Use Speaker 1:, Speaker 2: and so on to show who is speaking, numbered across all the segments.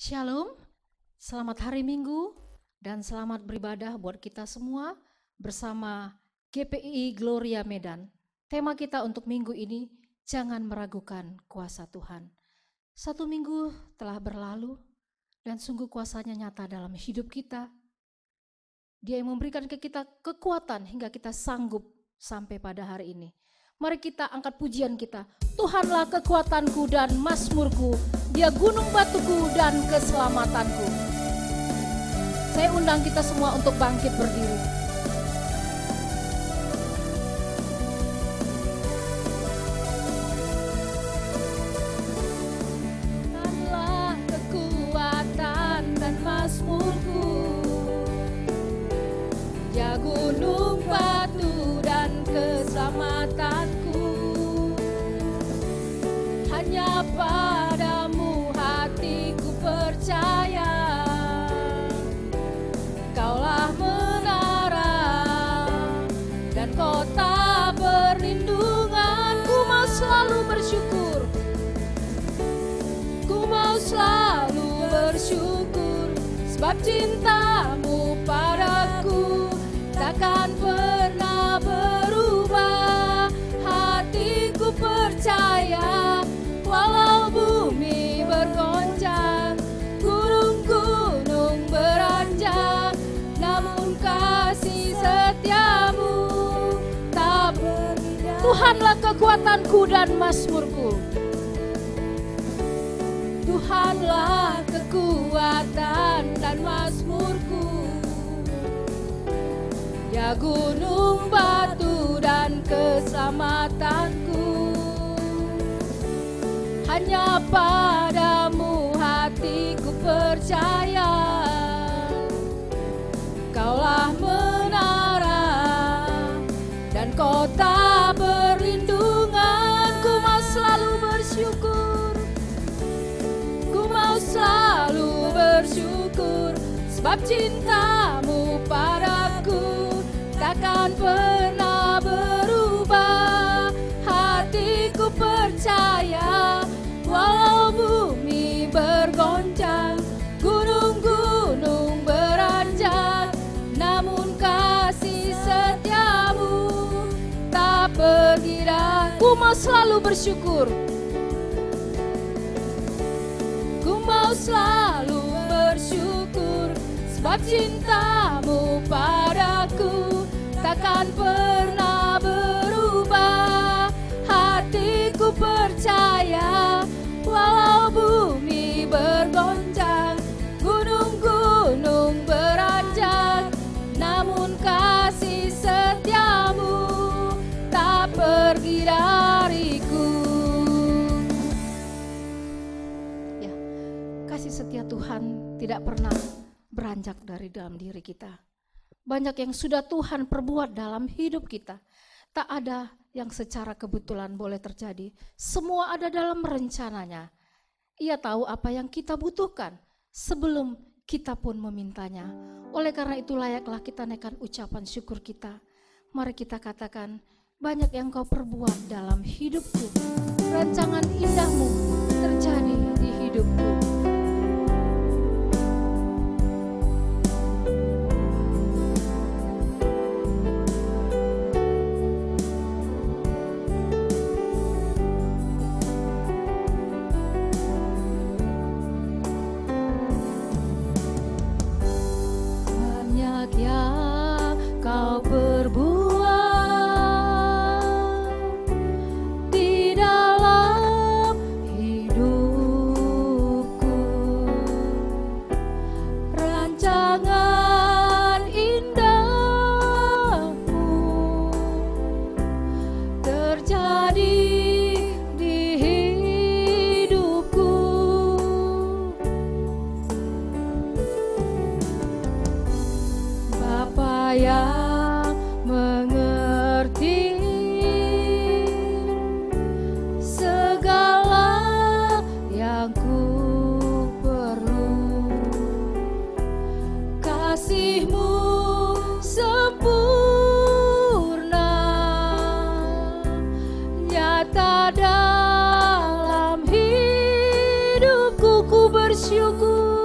Speaker 1: Shalom, selamat hari Minggu dan selamat beribadah buat kita semua bersama GPI Gloria Medan. Tema kita untuk minggu ini, jangan meragukan kuasa Tuhan. 1 minggu telah berlalu dan sungguh kuasanya nyata dalam hidup kita. Dia yang memberikan ke kita kekuatan hingga kita sanggup sampai pada hari ini. Mari kita angkat pujian kita. Tuhanlah kekuatanku dan mazmurku, Dia gunung batuku dan keselamatanku. Saya undang kita semua untuk bangkit berdiri. Tuhanlah kekuatan dan mazmurku, Dia gunung batu dan keselamatanku. Hanya padamu hatiku percaya, Kaulah menara dan kota perlindungan. Ku mau selalu bersyukur, ku mau selalu bersyukur, sebab cintamu padaku takkan pernah berubah. Hatiku percaya, walau bumi bergoncang, gunung-gunung beranjak, namun kasih setiamu tak berhenti. Tuhanlah kekuatanku dan mazmurku, Tuhanlah kekuatan dan mazmurku, Dia gunung batu dan keselamatanku. Hanya padamu hatiku percaya, Kaulah menara dan kota perlindungan. Ku mau selalu bersyukur, ku mau selalu bersyukur, sebab cintamu padaku takkan pernah berubah. Hatiku percaya, walau bumi bergoncang, gunung-gunung beranjak, namun kasih setiamu tak pergi. Ku mau selalu bersyukur, ku mau selalu bersyukur, sebab cintamu padaku takkan pernah berubah. Hatiku percaya, walau bumi bergoncang, gunung-gunung beranjak, namun kasih setiamu tak pergi dariku. Ya, kasih setia Tuhan tidak pernah beranjak dari dalam diri kita. Banyak yang sudah Tuhan perbuat dalam hidup kita. Tak ada yang secara kebetulan boleh terjadi. Semua ada dalam rencananya. Ia tahu apa yang kita butuhkan sebelum kita pun memintanya. Oleh karena itu layaklah kita naikkan ucapan syukur kita. Mari kita katakan, banyak yang Kau perbuat dalam hidupku. Rancangan indahmu terjadi di hidupku. dalam hidupku ku bersyukur.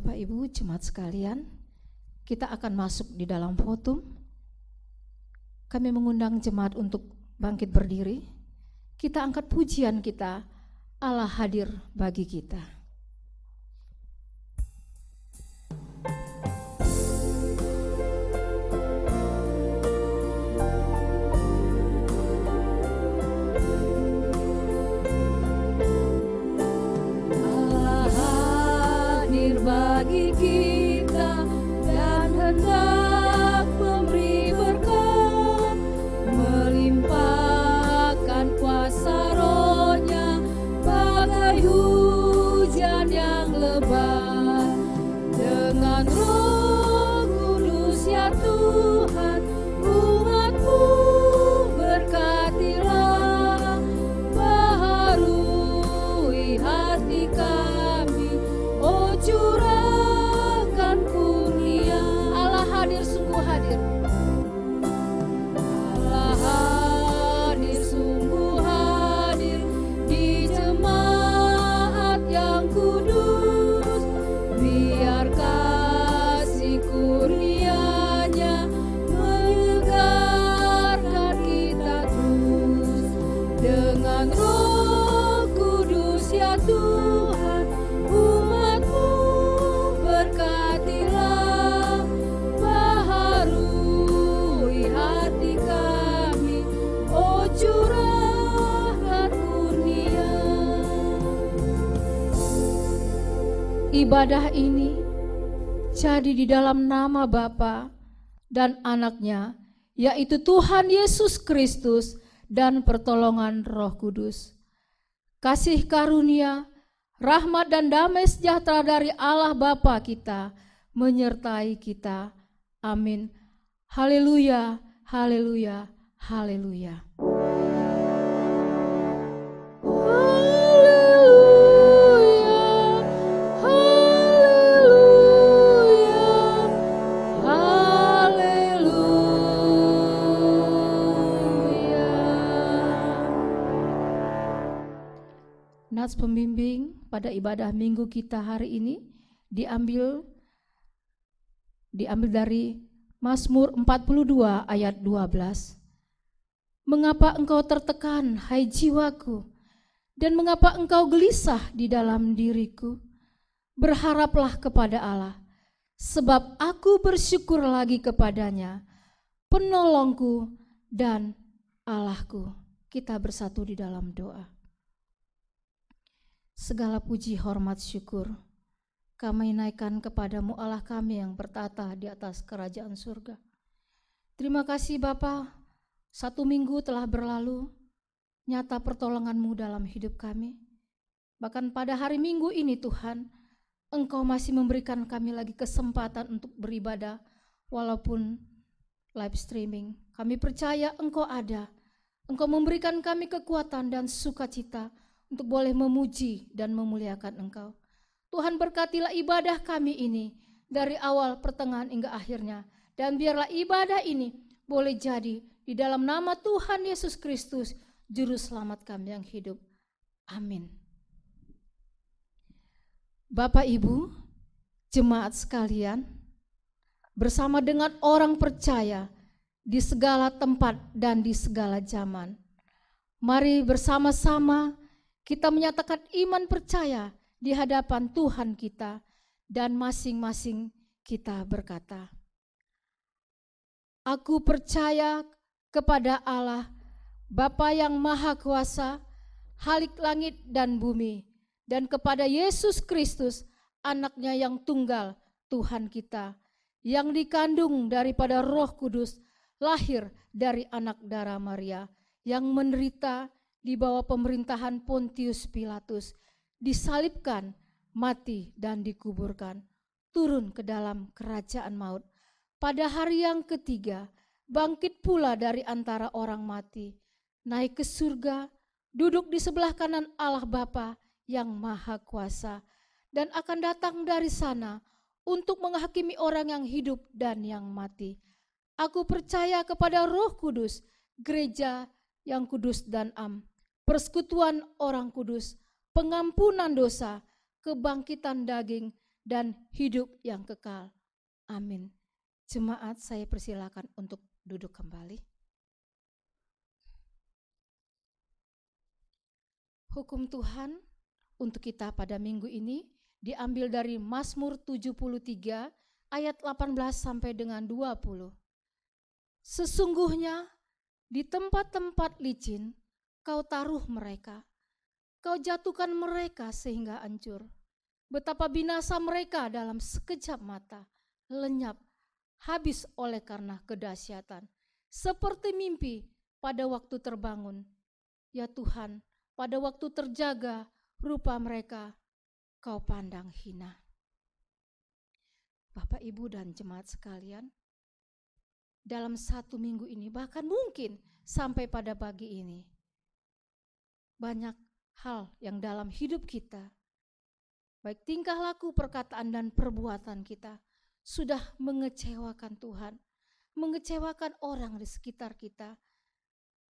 Speaker 1: Bapak Ibu jemaat sekalian, kita akan masuk di dalam fotum. Kami mengundang jemaat untuk bangkit berdiri. Kita angkat pujian kita, Allah hadir bagi kita.
Speaker 2: Bagi kita dan hendak memberi berkat, melimpahkan kuasa Roh-Nya bagai hujan yang lebat. Dengan Roh Kudus ya Tuhan, umat-Mu berkatilah, baharui hati kami, oh curahkan kurnia. Allah hadir, sungguh hadir. Allah hadir, sungguh hadir di jemaat yang kudus. Biar kasih kurnia-Nya menyegarkan kita terus. Dengan Roh Kudus ya Tuhan, umat-Mu berkatilah, baharui hati kami, oh curahkan kurnia.
Speaker 1: Ibadah ini jadi di dalam nama Bapa dan Anaknya, yaitu Tuhan Yesus Kristus, dan pertolongan Roh Kudus. Kasih karunia, rahmat dan damai sejahtera dari Allah Bapa kita menyertai kita. Amin. Haleluya, haleluya, haleluya. Nats pembimbing pada ibadah minggu kita hari ini diambil dari Mazmur 42 ayat 12. Mengapa engkau tertekan, hai jiwaku, dan mengapa engkau gelisah di dalam diriku? Berharaplah kepada Allah, sebab aku bersyukur lagi kepadanya, penolongku dan Allahku. Kita bersatu di dalam doa. Segala puji, hormat, syukur kami naikkan kepadamu Allah kami yang bertata di atas kerajaan surga. Terima kasih Bapa, 1 minggu telah berlalu, nyata pertolongan-Mu dalam hidup kami. Bahkan pada hari Minggu ini Tuhan, Engkau masih memberikan kami lagi kesempatan untuk beribadah walaupun live streaming. Kami percaya Engkau ada, Engkau memberikan kami kekuatan dan sukacita untuk boleh memuji dan memuliakan Engkau. Tuhan berkatilah ibadah kami ini dari awal, pertengahan hingga akhirnya. Dan biarlah ibadah ini boleh jadi di dalam nama Tuhan Yesus Kristus, Juru Selamat kami yang hidup. Amin. Bapak Ibu, jemaat sekalian, bersama dengan orang percaya di segala tempat dan di segala zaman, mari bersama-sama kita menyatakan iman percaya di hadapan Tuhan kita, dan masing-masing kita berkata, aku percaya kepada Allah, Bapa yang Maha Kuasa, Khalik langit dan bumi, dan kepada Yesus Kristus, Anak-Nya yang tunggal, Tuhan kita, yang dikandung daripada Roh Kudus, lahir dari anak darah Maria, yang menderita di bawah pemerintahan Pontius Pilatus, disalibkan, mati dan dikuburkan, turun ke dalam kerajaan maut. Pada hari yang ketiga, bangkit pula dari antara orang mati, naik ke surga, duduk di sebelah kanan Allah Bapa yang Maha Kuasa, dan akan datang dari sana untuk menghakimi orang yang hidup dan yang mati. Aku percaya kepada Roh Kudus, gereja yang kudus dan am, persekutuan orang kudus, pengampunan dosa, kebangkitan daging, dan hidup yang kekal. Amin. Jemaat, saya persilakan untuk duduk kembali. Hukum Tuhan untuk kita pada minggu ini diambil dari Mazmur 73 ayat 18 sampai dengan 20. Sesungguhnya di tempat-tempat licin kau taruh mereka, kau jatuhkan mereka sehingga hancur. Betapa binasa mereka dalam sekejap mata, lenyap, habis oleh karena kedahsyatan. Seperti mimpi pada waktu terbangun. Ya Tuhan, pada waktu terjaga, rupa mereka kau pandang hina. Bapak, Ibu, dan jemaat sekalian, dalam satu minggu ini, bahkan mungkin sampai pada pagi ini, banyak hal yang dalam hidup kita, baik tingkah laku, perkataan, dan perbuatan kita, sudah mengecewakan Tuhan, mengecewakan orang di sekitar kita,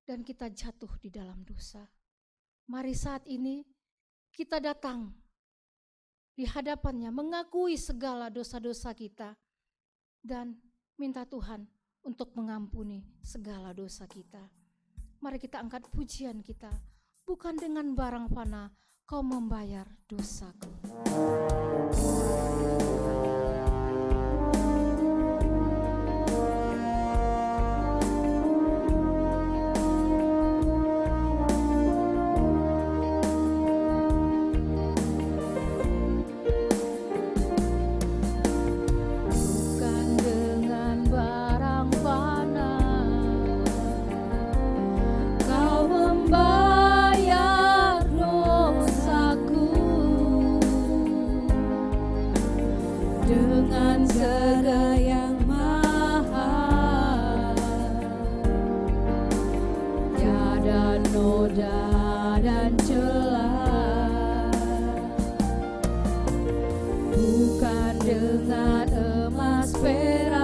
Speaker 1: dan kita jatuh di dalam dosa. Mari saat ini kita datang di hadapannya, mengakui segala dosa-dosa kita, dan minta Tuhan untuk mengampuni segala dosa kita. Mari kita angkat pujian kita. Bukan dengan barang fana kau membayar dosaku.
Speaker 2: Bukan dengan emas perak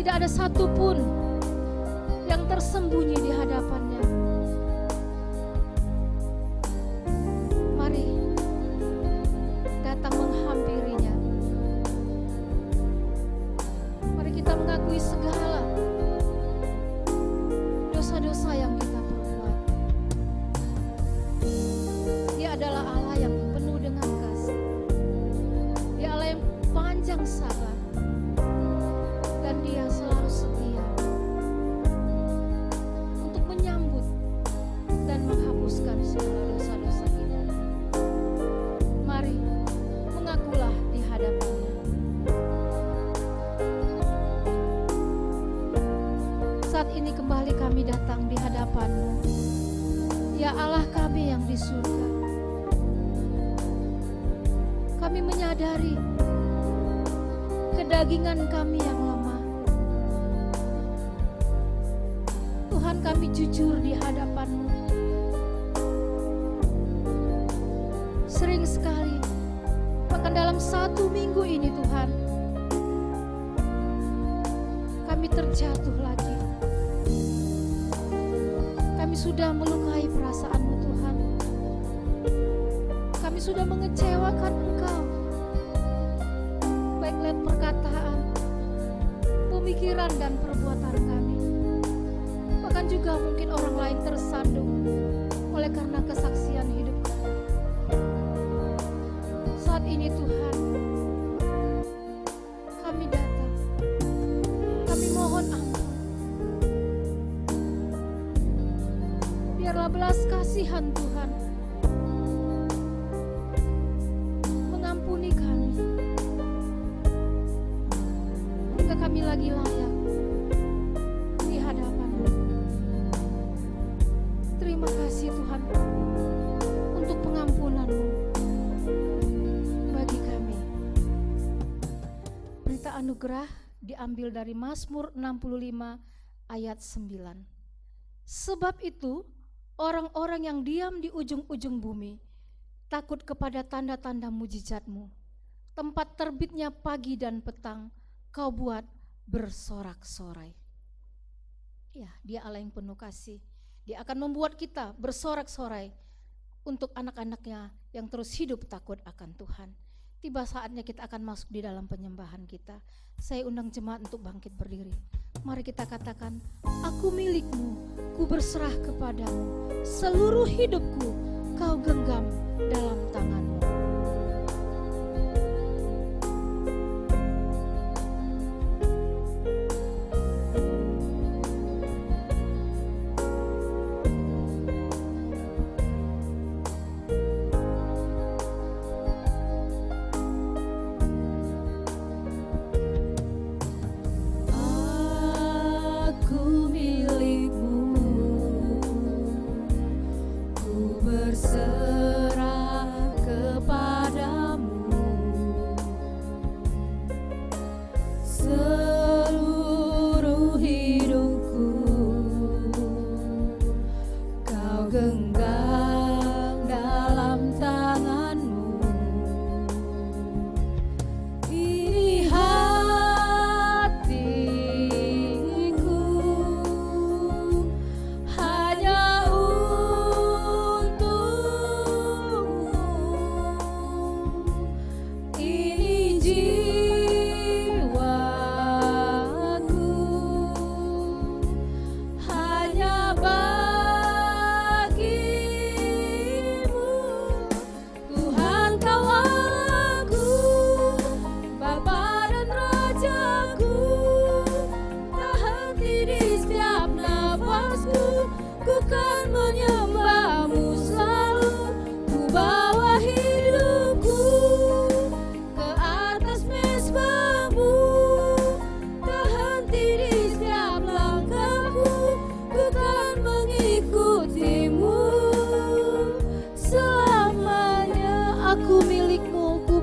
Speaker 1: tidak ada satupun yang tersembunyi di hadapannya. Mari datang menghampirinya. Mari kita mengakui segala dosa-dosa yang kita perbuat. Dia adalah Allah yang penuh dengan kasih. Dia Allah yang panjang sabar. Dan Dia selalu setia untuk menyambut dan menghapuskan segala dosa-dosa kita. Mari mengakulah di hadapan-Nya. Saat ini kembali kami datang di hadapan-Mu, ya Allah kami yang di surga. Kami menyadari kedagingan kami yang lemah. Tuhan, kami jujur di hadapan-Mu. Sering sekali, bahkan dalam 1 minggu ini Tuhan, kami terjatuh lagi. Kami sudah melukai perasaan-Mu Tuhan. Kami sudah mengecewakan Engkau. Baik lewat perkataan, pemikiran dan perbuatan kami. Bahkan juga mungkin orang lain tersandung oleh karena kesaksian hidup kami. Saat ini Tuhan, kami datang. Kami mohon ampun. Biarlah belas kasihan Tuhan mengampuni kami. Hingga kami lagi layak di hadapan-Mu. Terima kasih Tuhan untuk pengampunan-Mu bagi kami. Berita anugerah diambil dari Mazmur 65 ayat 9. Sebab itu orang-orang yang diam di ujung-ujung bumi takut kepada tanda-tanda mujizat-Mu. Tempat terbitnya pagi dan petang Kau buat bersorak-sorai. Ya, Dia Allah yang penuh kasih. Dia akan membuat kita bersorak-sorai untuk anak-anak-Nya yang terus hidup takut akan Tuhan. Tiba saatnya kita akan masuk di dalam penyembahan kita. Saya undang jemaat untuk bangkit berdiri. Mari kita katakan, aku milik-Mu, ku berserah kepadamu. Seluruh hidupku Kau genggam dalam tangan-Mu.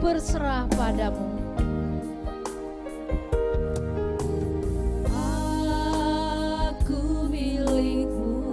Speaker 1: berserah padamu. Aku milikmu,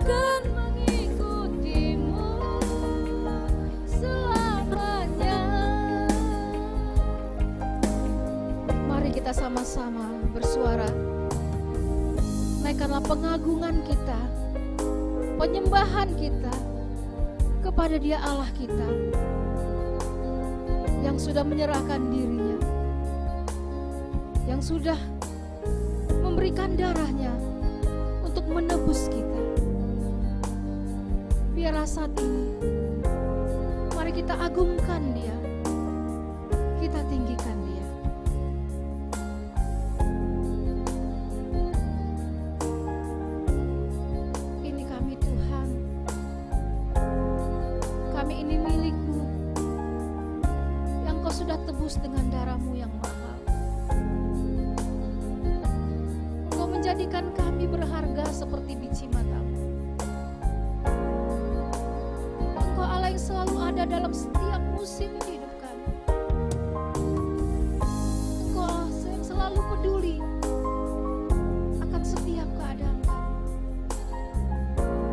Speaker 2: kan mengikutimu selamanya.
Speaker 1: Mari kita sama-sama bersuara. Naikkanlah pengagungan kita, penyembahan kita kepada Dia Allah kita yang sudah menyerahkan dirinya, yang sudah memberikan darahnya untuk menebus kita. Biarlah saat ini, mari kita agungkan Dia, kita tinggikan Dia. Ini kami Tuhan, kami ini milik-Mu, yang Kau sudah tebus dengan darah-Mu yang mahal. Engkau menjadikan kami berharga seperti biji mata-Mu. Engkau Allah yang selalu ada dalam setiap musim hidup kami. Engkau Allah yang selalu peduli akan setiap keadaan kami.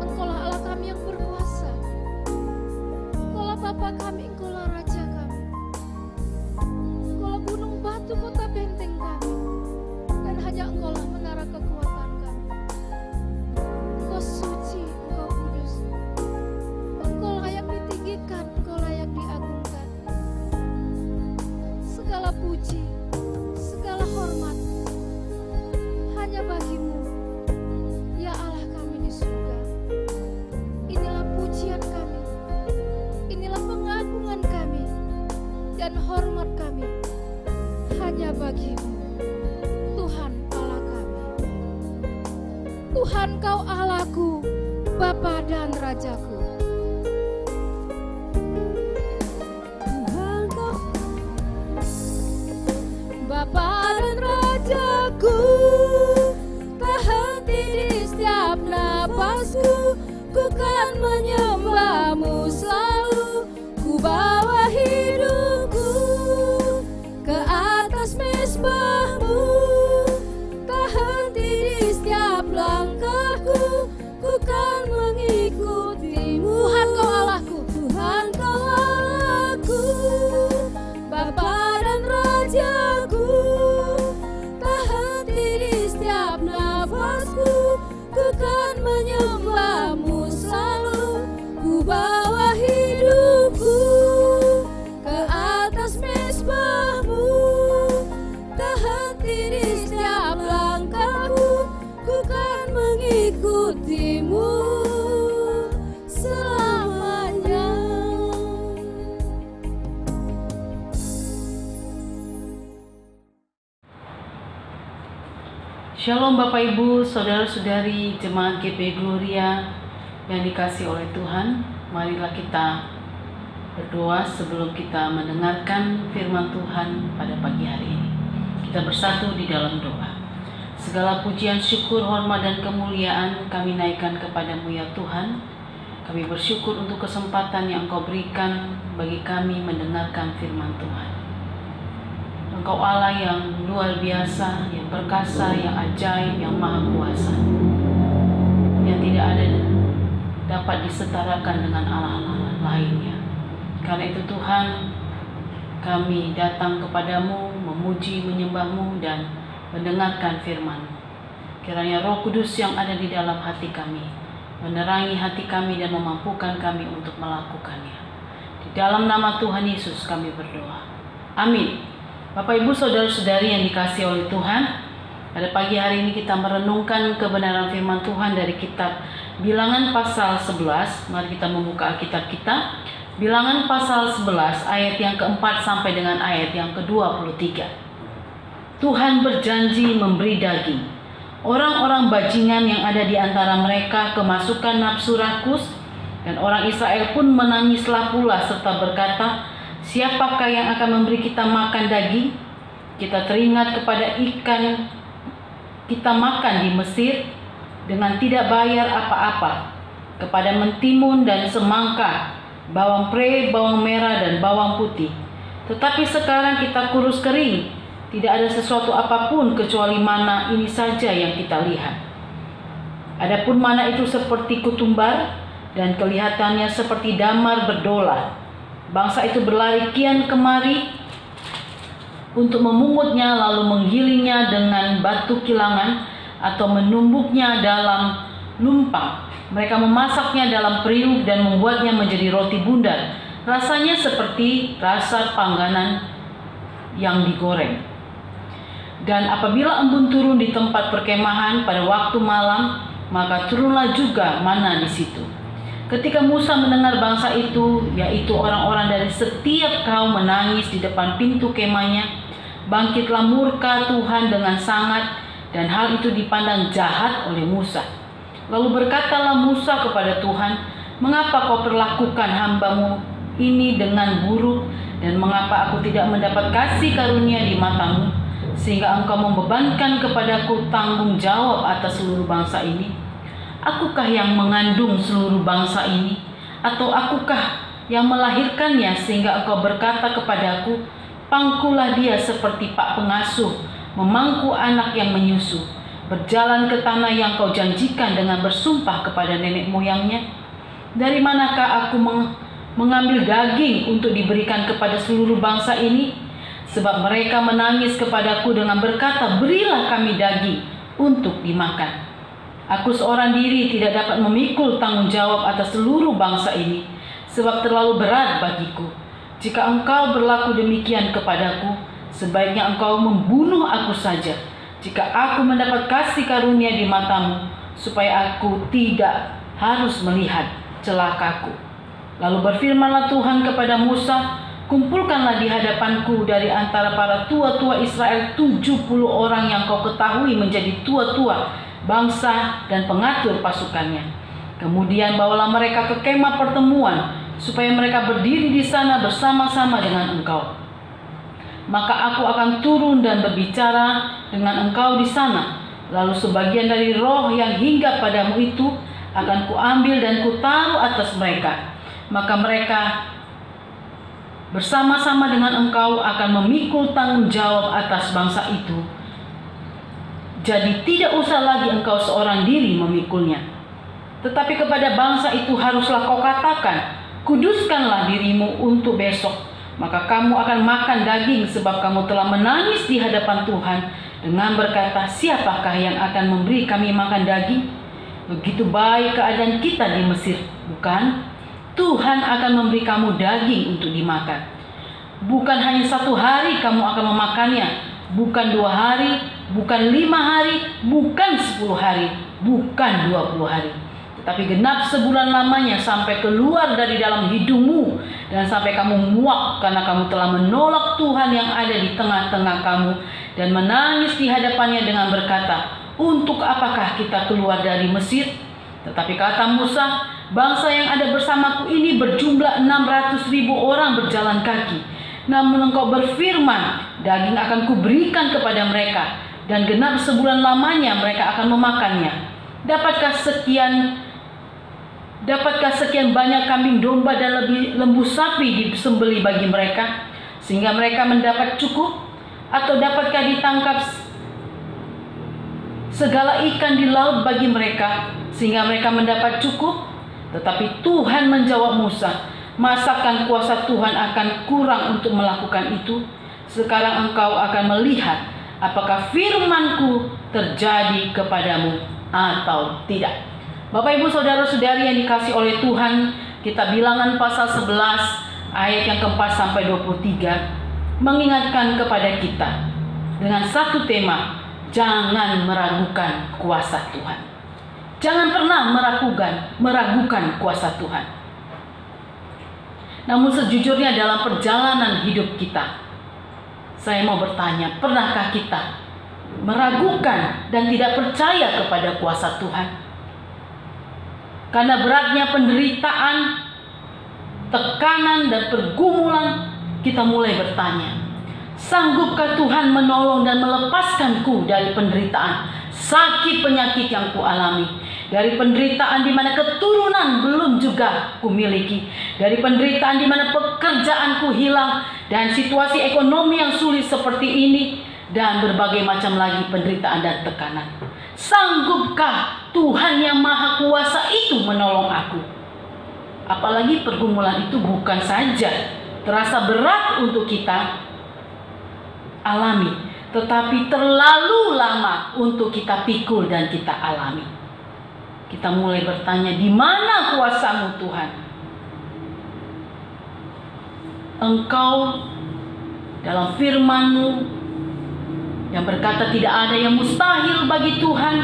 Speaker 1: Engkau Allah kami yang berkuasa. Engkau Allah Bapa kami, Engkau Allah Raja kami. Engkau Allah gunung batu kota benteng kami. Dan hanya Engkau lah menara kekuatan kami. Engkau suci, Engkau kudus. Engkau layak ditinggikan, Engkau layak diagungkan. Segala puji, segala hormat hanya bagi-Mu, ya Allah kami di surga. Inilah pujian kami, inilah pengagungan kami, dan hormat kami hanya bagi-Mu, Tuhan Allah kami. Tuhan Kau Allahku, Bapa dan Rajaku.
Speaker 2: Tuhan Kau Bapa dan Rajaku, tak henti di setiap napasku, ku kan menyembah-Mu selalu. Ku bawa hidupku ke atas mezbah-Mu, tak henti di setiap langkahku, ku kan mengikutimu.
Speaker 1: Tuhan Kau Allahku,
Speaker 2: Tuhan Kau Allahku, Bapa dan Rajaku, tak henti di setiap nafasku, ku kan menyembah-Mu selalu. Ku bawa hidupku ke atas mezbah-Mu, tak henti di setiap langkahku, ku kan mengikutimu selamanya.
Speaker 3: Shalom Bapak Ibu, Saudara-saudari Jemaat GPI Gloria yang dikasihi oleh Tuhan. Marilah kita berdoa sebelum kita mendengarkan firman Tuhan pada pagi hari ini. Kita bersatu di dalam doa. Segala pujian, syukur, hormat, dan kemuliaan kami naikkan kepada-Mu ya Tuhan. Kami bersyukur untuk kesempatan yang Engkau berikan bagi kami mendengarkan firman Tuhan. Engkau Allah yang luar biasa, yang perkasa, yang ajaib, yang maha kuasa, yang tidak ada dapat disetarakan dengan Allah-Allah lainnya. Karena itu Tuhan, kami datang kepadamu, memuji, menyembah-Mu, dan mendengarkan firman-Mu. Kiranya Roh Kudus yang ada di dalam hati kami menerangi hati kami dan memampukan kami untuk melakukannya. Di dalam nama Tuhan Yesus kami berdoa. Amin. Bapak Ibu Saudara-saudari yang dikasihi oleh Tuhan, pada pagi hari ini kita merenungkan kebenaran firman Tuhan dari kitab Bilangan pasal 11. Mari kita membuka Alkitab kita. Bilangan pasal 11 ayat yang keempat sampai dengan ayat yang ke-23. Tuhan berjanji memberi daging. Orang-orang bajingan yang ada di antara mereka kemasukan nafsu rakus, dan orang Israel pun menangislah pula serta berkata, siapakah yang akan memberi kita makan daging? Kita teringat kepada ikan kita makan di Mesir dengan tidak bayar apa-apa, kepada mentimun dan semangka, bawang pre, bawang merah, dan bawang putih. Tetapi sekarang kita kurus kering, tidak ada sesuatu apapun kecuali mana ini saja yang kita lihat. Adapun mana itu seperti kutumbar dan kelihatannya seperti damar berdolah. Bangsa itu berlari kian kemari untuk memungutnya, lalu menggilingnya dengan batu kilangan atau menumbuknya dalam lumpang. Mereka memasaknya dalam periuk dan membuatnya menjadi roti bundar. Rasanya seperti rasa pangganan yang digoreng. Dan apabila embun turun di tempat perkemahan pada waktu malam, maka turunlah juga mana di situ. Ketika Musa mendengar bangsa itu, yaitu orang-orang dari setiap kaum menangis di depan pintu kemahnya, bangkitlah murka Tuhan dengan sangat, dan hal itu dipandang jahat oleh Musa. Lalu berkatalah Musa kepada Tuhan, "Mengapa kau perlakukan hambamu ini dengan buruk, dan mengapa aku tidak mendapat kasih karunia di matamu, sehingga engkau membebankan kepadaku tanggung jawab atas seluruh bangsa ini? Akukah yang mengandung seluruh bangsa ini? Atau akukah yang melahirkannya sehingga engkau berkata kepadaku, pangkulah dia seperti pak pengasuh, memangku anak yang menyusu, berjalan ke tanah yang kau janjikan dengan bersumpah kepada nenek moyangnya? Dari manakah aku mengambil daging untuk diberikan kepada seluruh bangsa ini? Sebab mereka menangis kepadaku dengan berkata, berilah kami daging untuk dimakan. Aku seorang diri tidak dapat memikul tanggung jawab atas seluruh bangsa ini, sebab terlalu berat bagiku. Jika engkau berlaku demikian kepadaku, sebaiknya engkau membunuh aku saja, jika aku mendapat kasih karunia di matamu, supaya aku tidak harus melihat celakaku." Lalu berfirmanlah Tuhan kepada Musa, "Kumpulkanlah di hadapanku dari antara para tua-tua Israel 70 orang yang kau ketahui menjadi tua-tua bangsa dan pengatur pasukannya. Kemudian bawalah mereka ke kemah pertemuan, supaya mereka berdiri di sana bersama-sama dengan engkau. Maka aku akan turun dan berbicara dengan engkau di sana. Lalu sebagian dari roh yang hinggap padamu itu akan kuambil dan kutaruh atas mereka. Maka mereka bersama-sama dengan engkau akan memikul tanggung jawab atas bangsa itu. Jadi tidak usah lagi engkau seorang diri memikulnya. Tetapi kepada bangsa itu haruslah kau katakan, kuduskanlah dirimu untuk besok. Maka kamu akan makan daging, sebab kamu telah menangis di hadapan Tuhan dengan berkata, siapakah yang akan memberi kami makan daging? Begitu baik keadaan kita di Mesir, bukan? Tuhan akan memberi kamu daging untuk dimakan. Bukan hanya 1 hari kamu akan memakannya, bukan 2 hari, bukan 5 hari, bukan 10 hari, bukan 20 hari. Tetapi genap sebulan lamanya sampai keluar dari dalam hidungmu, dan sampai kamu muak karena kamu telah menolak Tuhan yang ada di tengah-tengah kamu, dan menangis di hadapannya dengan berkata, untuk apakah kita keluar dari Mesir? Tetapi kata Musa, bangsa yang ada bersamaku ini berjumlah 600.000 orang berjalan kaki. Namun engkau berfirman, daging akan kuberikan kepada mereka, dan genap sebulan lamanya mereka akan memakannya. Dapatkah sekian banyak kambing domba dan lembu sapi disembeli bagi mereka, sehingga mereka mendapat cukup? Atau dapatkah ditangkap segala ikan di laut bagi mereka, sehingga mereka mendapat cukup? Tetapi Tuhan menjawab Musa, masakan kuasa Tuhan akan kurang untuk melakukan itu? Sekarang engkau akan melihat apakah firman-Ku terjadi kepadamu atau tidak. Bapak Ibu Saudara-saudari yang dikasihi oleh Tuhan, kita Bilangan pasal 11 ayat yang ke-4 sampai 23 mengingatkan kepada kita dengan satu tema, jangan meragukan kuasa Tuhan. Jangan pernah meragukan kuasa Tuhan. Namun sejujurnya dalam perjalanan hidup kita, saya mau bertanya, pernahkah kita meragukan dan tidak percaya kepada kuasa Tuhan? Karena beratnya penderitaan, tekanan dan pergumulan, kita mulai bertanya, sanggupkah Tuhan menolong dan melepaskanku dari penderitaan, sakit penyakit yang kualami? Dari penderitaan di mana keturunan belum juga kumiliki, dari penderitaan di mana pekerjaanku hilang, dan situasi ekonomi yang sulit seperti ini, dan berbagai macam lagi penderitaan dan tekanan. Sanggupkah Tuhan yang Maha Kuasa itu menolong aku. Apalagi pergumulan itu bukan saja terasa berat untuk kita alami, tetapi terlalu lama untuk kita pikul dan kita alami. Kita mulai bertanya, di mana kuasa-Mu Tuhan? Engkau dalam firman-Mu yang berkata tidak ada yang mustahil bagi Tuhan.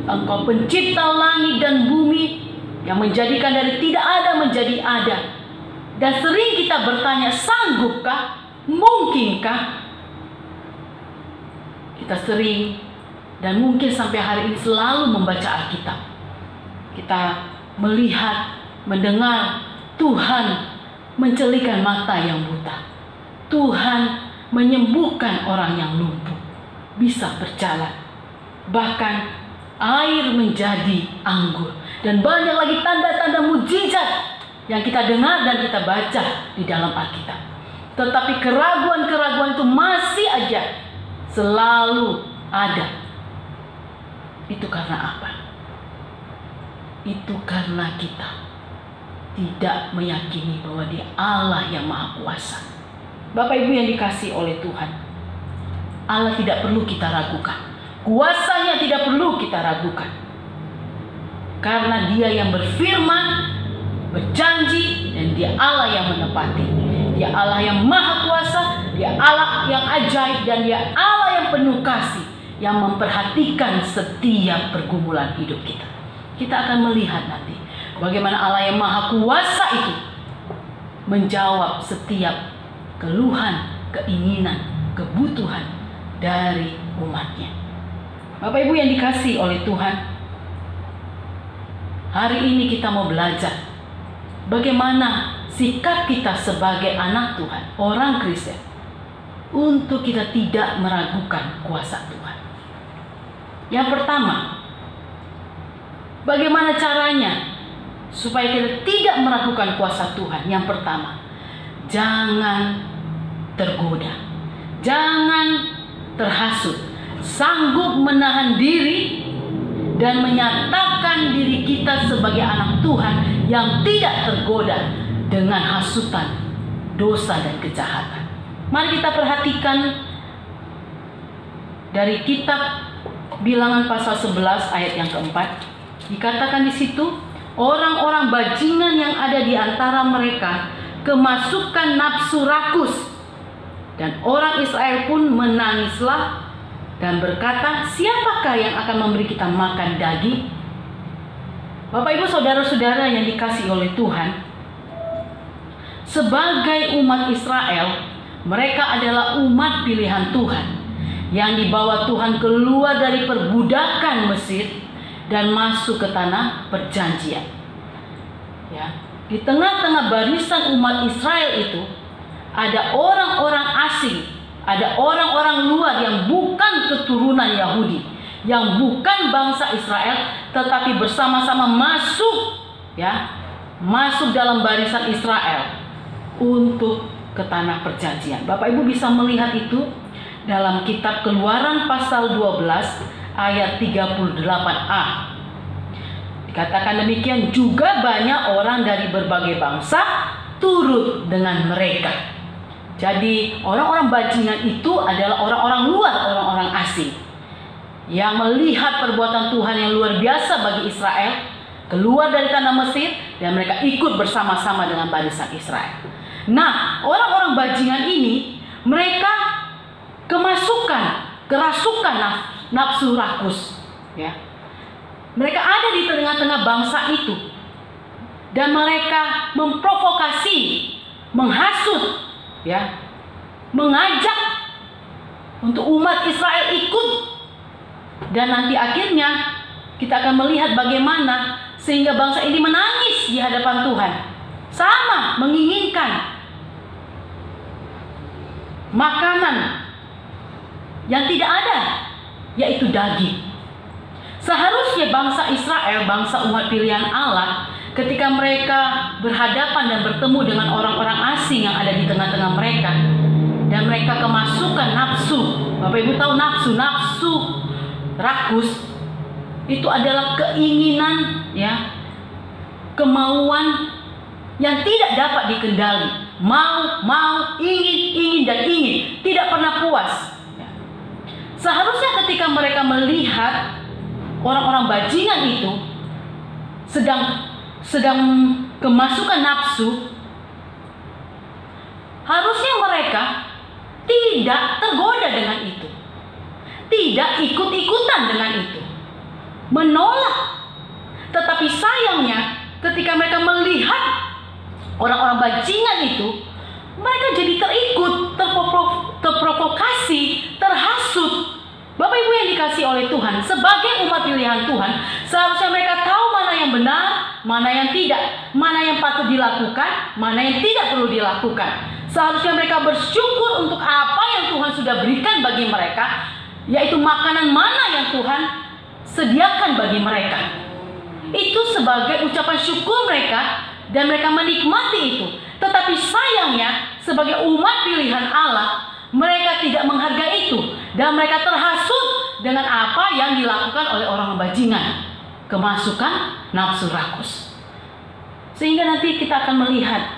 Speaker 3: Engkau pencipta langit dan bumi yang menjadikan dari tidak ada menjadi ada. Dan sering kita bertanya, sanggupkah? Mungkinkah? Kita sering dan mungkin sampai hari ini selalu membaca Alkitab. Kita melihat, mendengar Tuhan mencelikan mata yang buta. Tuhan menyembuhkan orang yang lumpuh, bisa berjalan. Bahkan air menjadi anggur. Dan banyak lagi tanda-tanda mujizat yang kita dengar dan kita baca di dalam Alkitab. Tetapi keraguan-keraguan itu masih aja selalu ada. Itu karena apa? Itu karena kita tidak meyakini bahwa Dia Allah yang Maha Kuasa. Bapak Ibu yang dikasihi oleh Tuhan, Allah tidak perlu kita ragukan. Kuasanya tidak perlu kita ragukan. Karena Dia yang berfirman, berjanji, dan Dia Allah yang menepati. Dia Allah yang Maha Kuasa, Dia Allah yang ajaib, dan Dia Allah yang penuh kasih, yang memperhatikan setiap pergumulan hidup kita. Kita akan melihat nanti bagaimana Allah yang Maha Kuasa itu menjawab setiap keluhan, keinginan, kebutuhan dari umatnya. Bapak Ibu yang dikasihi oleh Tuhan, hari ini kita mau belajar bagaimana sikap kita sebagai anak Tuhan, orang Kristen, untuk kita tidak meragukan kuasa Tuhan. Yang pertama, bagaimana caranya supaya kita tidak meragukan kuasa Tuhan? Yang pertama, jangan tergoda, jangan terhasut, sanggup menahan diri dan menyatakan diri kita sebagai anak Tuhan yang tidak tergoda dengan hasutan, dosa dan kejahatan. Mari kita perhatikan dari kitab Bilangan pasal 11 ayat yang keempat. Dikatakan di situ, orang-orang bajingan yang ada di antara mereka kemasukan nafsu rakus, dan orang Israel pun menangislah dan berkata, siapakah yang akan memberi kita makan daging? Bapak Ibu saudara-saudara yang dikasihi oleh Tuhan, sebagai umat Israel, mereka adalah umat pilihan Tuhan yang dibawa Tuhan keluar dari perbudakan Mesir dan masuk ke tanah perjanjian. Ya, di tengah-tengah barisan umat Israel itu ada orang-orang asing, ada orang-orang luar yang bukan keturunan Yahudi, yang bukan bangsa Israel, tetapi bersama-sama masuk, ya, masuk dalam barisan Israel untuk ke tanah perjanjian. Bapak Ibu bisa melihat itu dalam kitab Keluaran pasal 12 ayat 38a. Dikatakan demikian, juga banyak orang dari berbagai bangsa turut dengan mereka. Jadi orang-orang bajingan itu adalah orang-orang luar, orang-orang asing yang melihat perbuatan Tuhan yang luar biasa bagi Israel, keluar dari tanah Mesir, dan mereka ikut bersama-sama dengan barisan Israel. Nah, orang-orang bajingan ini, mereka kerasukan nafsu rakus, ya. Mereka ada di tengah-tengah bangsa itu, dan mereka memprovokasi, menghasut, ya, mengajak untuk umat Israel ikut. Dan nanti akhirnya kita akan melihat bagaimana sehingga bangsa ini menangis di hadapan Tuhan, sama menginginkan makanan yang tidak ada, yaitu daging. Seharusnya bangsa Israel, bangsa umat pilihan Allah, ketika mereka berhadapan dan bertemu dengan orang-orang asing yang ada di tengah-tengah mereka, dan mereka kemasukan nafsu. Bapak Ibu tahu nafsu rakus, itu adalah keinginan, ya, kemauan yang tidak dapat dikendali. Mau, ingin, dan ingin, tidak pernah puas. Seharusnya ketika mereka melihat orang-orang bajingan itu sedang kemasukan nafsu, harusnya mereka tidak tergoda dengan itu, tidak ikut-ikutan dengan itu, menolak. Tetapi sayangnya ketika mereka melihat orang-orang bajingan itu, mereka jadi terikut, terprovokasi, terhasut. Bapak Ibu yang dikasihi oleh Tuhan, sebagai umat pilihan Tuhan, seharusnya mereka tahu mana yang benar, mana yang tidak, mana yang patut dilakukan, mana yang tidak perlu dilakukan. Seharusnya mereka bersyukur untuk apa yang Tuhan sudah berikan bagi mereka, yaitu makanan mana yang Tuhan sediakan bagi mereka. Itu sebagai ucapan syukur mereka, dan mereka menikmati itu. Tetapi sayangnya sebagai umat pilihan Allah, mereka tidak menghargai itu, dan mereka terhasut dengan apa yang dilakukan oleh orang bajingan, kemasukan nafsu rakus. Sehingga nanti kita akan melihat,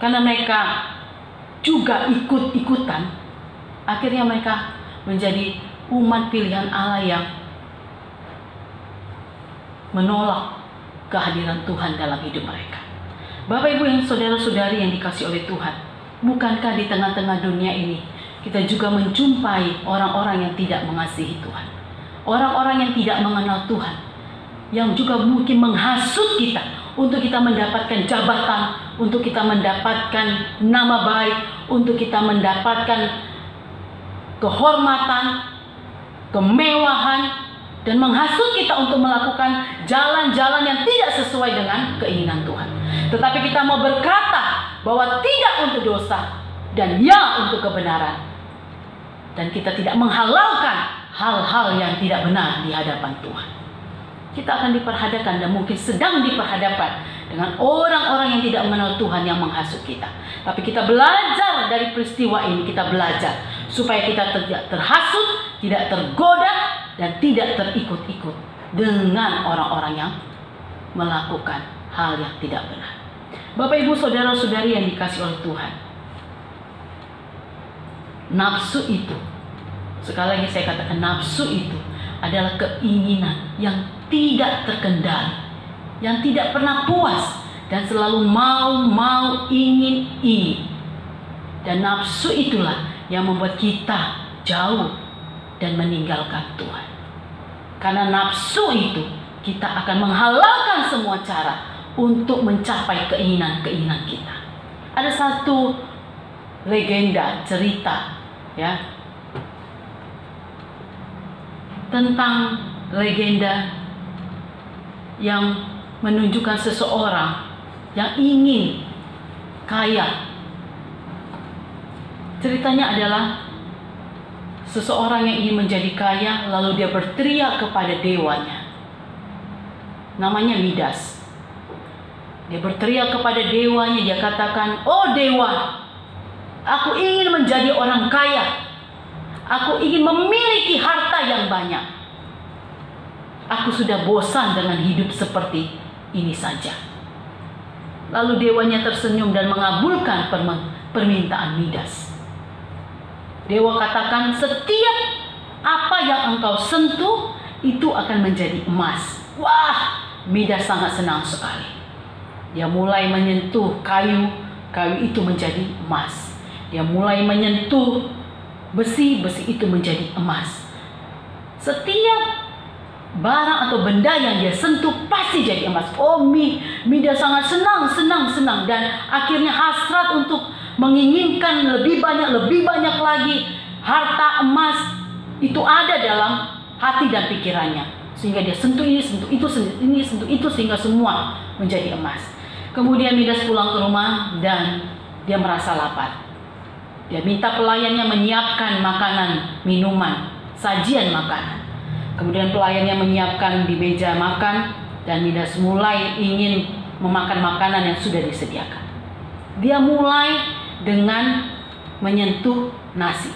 Speaker 3: karena mereka juga ikut-ikutan, akhirnya mereka menjadi umat pilihan Allah yang menolak kehadiran Tuhan dalam hidup mereka. Bapak Ibu yang saudara-saudari yang dikasihi oleh Tuhan, bukankah di tengah-tengah dunia ini kita juga menjumpai orang-orang yang tidak mengasihi Tuhan, orang-orang yang tidak mengenal Tuhan, yang juga mungkin menghasut kita untuk kita mendapatkan jabatan, untuk kita mendapatkan nama baik, untuk kita mendapatkan kehormatan, kemewahan, dan menghasut kita untuk melakukan jalan-jalan yang tidak sesuai dengan keinginan Tuhan. Tetapi kita mau berkata bahwa tidak untuk dosa dan ya untuk kebenaran, dan kita tidak menghalalkan hal-hal yang tidak benar di hadapan Tuhan. Kita akan diperhadapkan, dan mungkin sedang diperhadapkan dengan orang-orang yang tidak mengenal Tuhan yang menghasut kita. Tapi kita belajar dari peristiwa ini, kita belajar supaya kita tidak terhasut, tidak tergoda, dan tidak terikut-ikut dengan orang-orang yang melakukan hal yang tidak benar. Bapak Ibu saudara-saudari yang dikasihi oleh Tuhan, nafsu itu, sekali lagi saya katakan, nafsu itu adalah keinginan yang tidak terkendali, yang tidak pernah puas, dan selalu mau, ingin. Dan nafsu itulah yang membuat kita jauh dan meninggalkan Tuhan. Karena nafsu itu, kita akan menghalalkan semua cara untuk mencapai keinginan-keinginan kita. Ada satu legenda, cerita, ya, tentang legenda yang menunjukkan seseorang yang ingin kaya. Ceritanya adalah seseorang yang ingin menjadi kaya, lalu dia berteriak kepada dewanya. Namanya Midas. Dia berteriak kepada dewanya, dia katakan, "Oh dewa, aku ingin menjadi orang kaya. Aku ingin memiliki harta yang banyak. Aku sudah bosan dengan hidup seperti ini saja." Lalu dewanya tersenyum dan mengabulkan permintaan Midas. Dewa katakan, "Setiap apa yang engkau sentuh itu akan menjadi emas." Wah, Midas sangat senang sekali. Dia mulai menyentuh kayu, kayu itu menjadi emas. Dia mulai menyentuh besi, besi itu menjadi emas. Setiap barang atau benda yang dia sentuh pasti jadi emas. Oh, Midas sangat senang, dan akhirnya hasrat untuk menginginkan lebih banyak lagi harta emas itu ada dalam hati dan pikirannya, sehingga dia sentuh ini, sentuh itu, sentuh itu, sehingga semua menjadi emas. Kemudian Midas pulang ke rumah dan dia merasa lapar. Dia minta pelayannya menyiapkan makanan, minuman, sajian makanan. Kemudian pelayannya menyiapkan di meja makan, dan Midas mulai ingin memakan makanan yang sudah disediakan. Dia mulai dengan menyentuh nasi.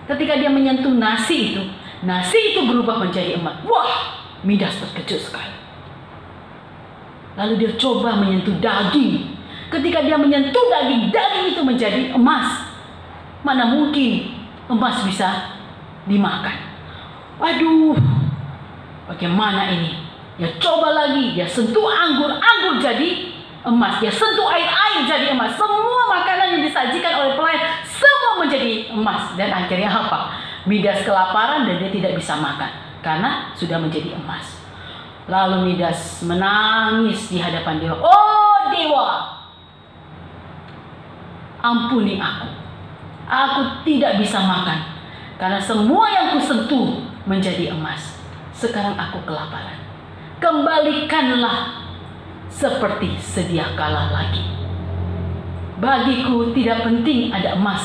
Speaker 3: Ketika dia menyentuh nasi itu berubah menjadi emas. Wah, Midas terkejut sekali. Lalu dia coba menyentuh daging. Ketika dia menyentuh daging, daging itu menjadi emas. Mana mungkin emas bisa dimakan? Waduh, bagaimana ini? Dia coba lagi, dia sentuh anggur, anggur jadi emas. Dia sentuh air, air jadi emas. Semua makanan yang disajikan oleh pelayan semua menjadi emas. Dan akhirnya apa? Midas kelaparan dan dia tidak bisa makan karena sudah menjadi emas. Lalu Midas menangis di hadapan dewa. Oh dewa, ampuni aku. Aku tidak bisa makan karena semua yang kusentuh menjadi emas. Sekarang aku kelaparan. Kembalikanlah seperti sedia kala lagi. Bagiku tidak penting ada emas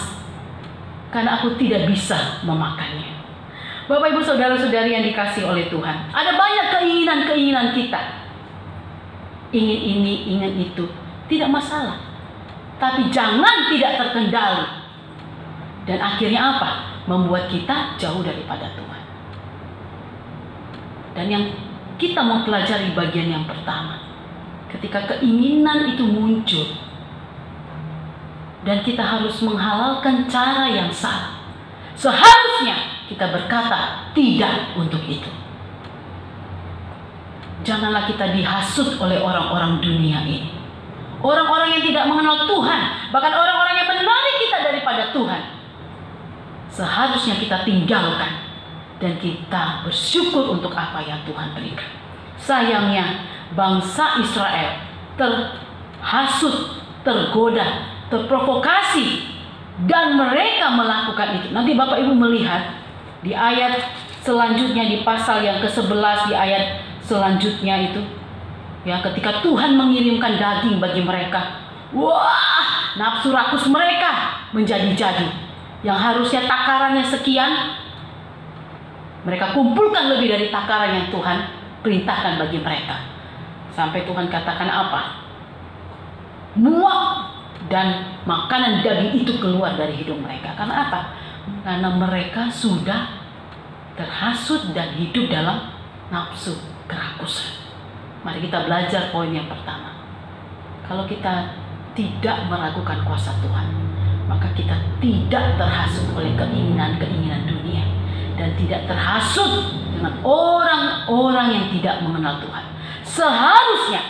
Speaker 3: karena aku tidak bisa memakannya. Bapak ibu saudara-saudari yang dikasihi oleh Tuhan, ada banyak keinginan-keinginan kita. Ingin ini, ingin itu, tidak masalah. Tapi jangan tidak terkendali. Dan akhirnya apa? Membuat kita jauh daripada Tuhan. Dan yang kita mau pelajari bagian yang pertama. Ketika keinginan itu muncul, dan kita harus menghalalkan cara yang salah. Seharusnya kita berkata tidak untuk itu. Janganlah kita dihasut oleh orang-orang dunia ini. Orang-orang yang tidak mengenal Tuhan, bahkan orang-orang yang menarik kita daripada Tuhan. Seharusnya kita tinggalkan dan kita bersyukur untuk apa yang Tuhan berikan. Sayangnya bangsa Israel terhasut, tergoda, terprovokasi, dan mereka melakukan itu. Nanti Bapak Ibu melihat di ayat selanjutnya, di pasal yang ke-11, di ayat selanjutnya itu, ya, ketika Tuhan mengirimkan daging bagi mereka, wah, nafsu rakus mereka menjadi-jadi. Yang harusnya takarannya sekian, mereka kumpulkan lebih dari takaran yang Tuhan perintahkan bagi mereka. Sampai Tuhan katakan apa? Muak dan makanan daging itu keluar dari hidung mereka. Karena apa? Karena mereka sudah terhasut dan hidup dalam nafsu kerakusan. Mari kita belajar poin yang pertama. Kalau kita tidak meragukan kuasa Tuhan, maka kita tidak terhasut oleh keinginan-keinginan dunia dan tidak terhasut dengan orang-orang yang tidak mengenal Tuhan. Seharusnya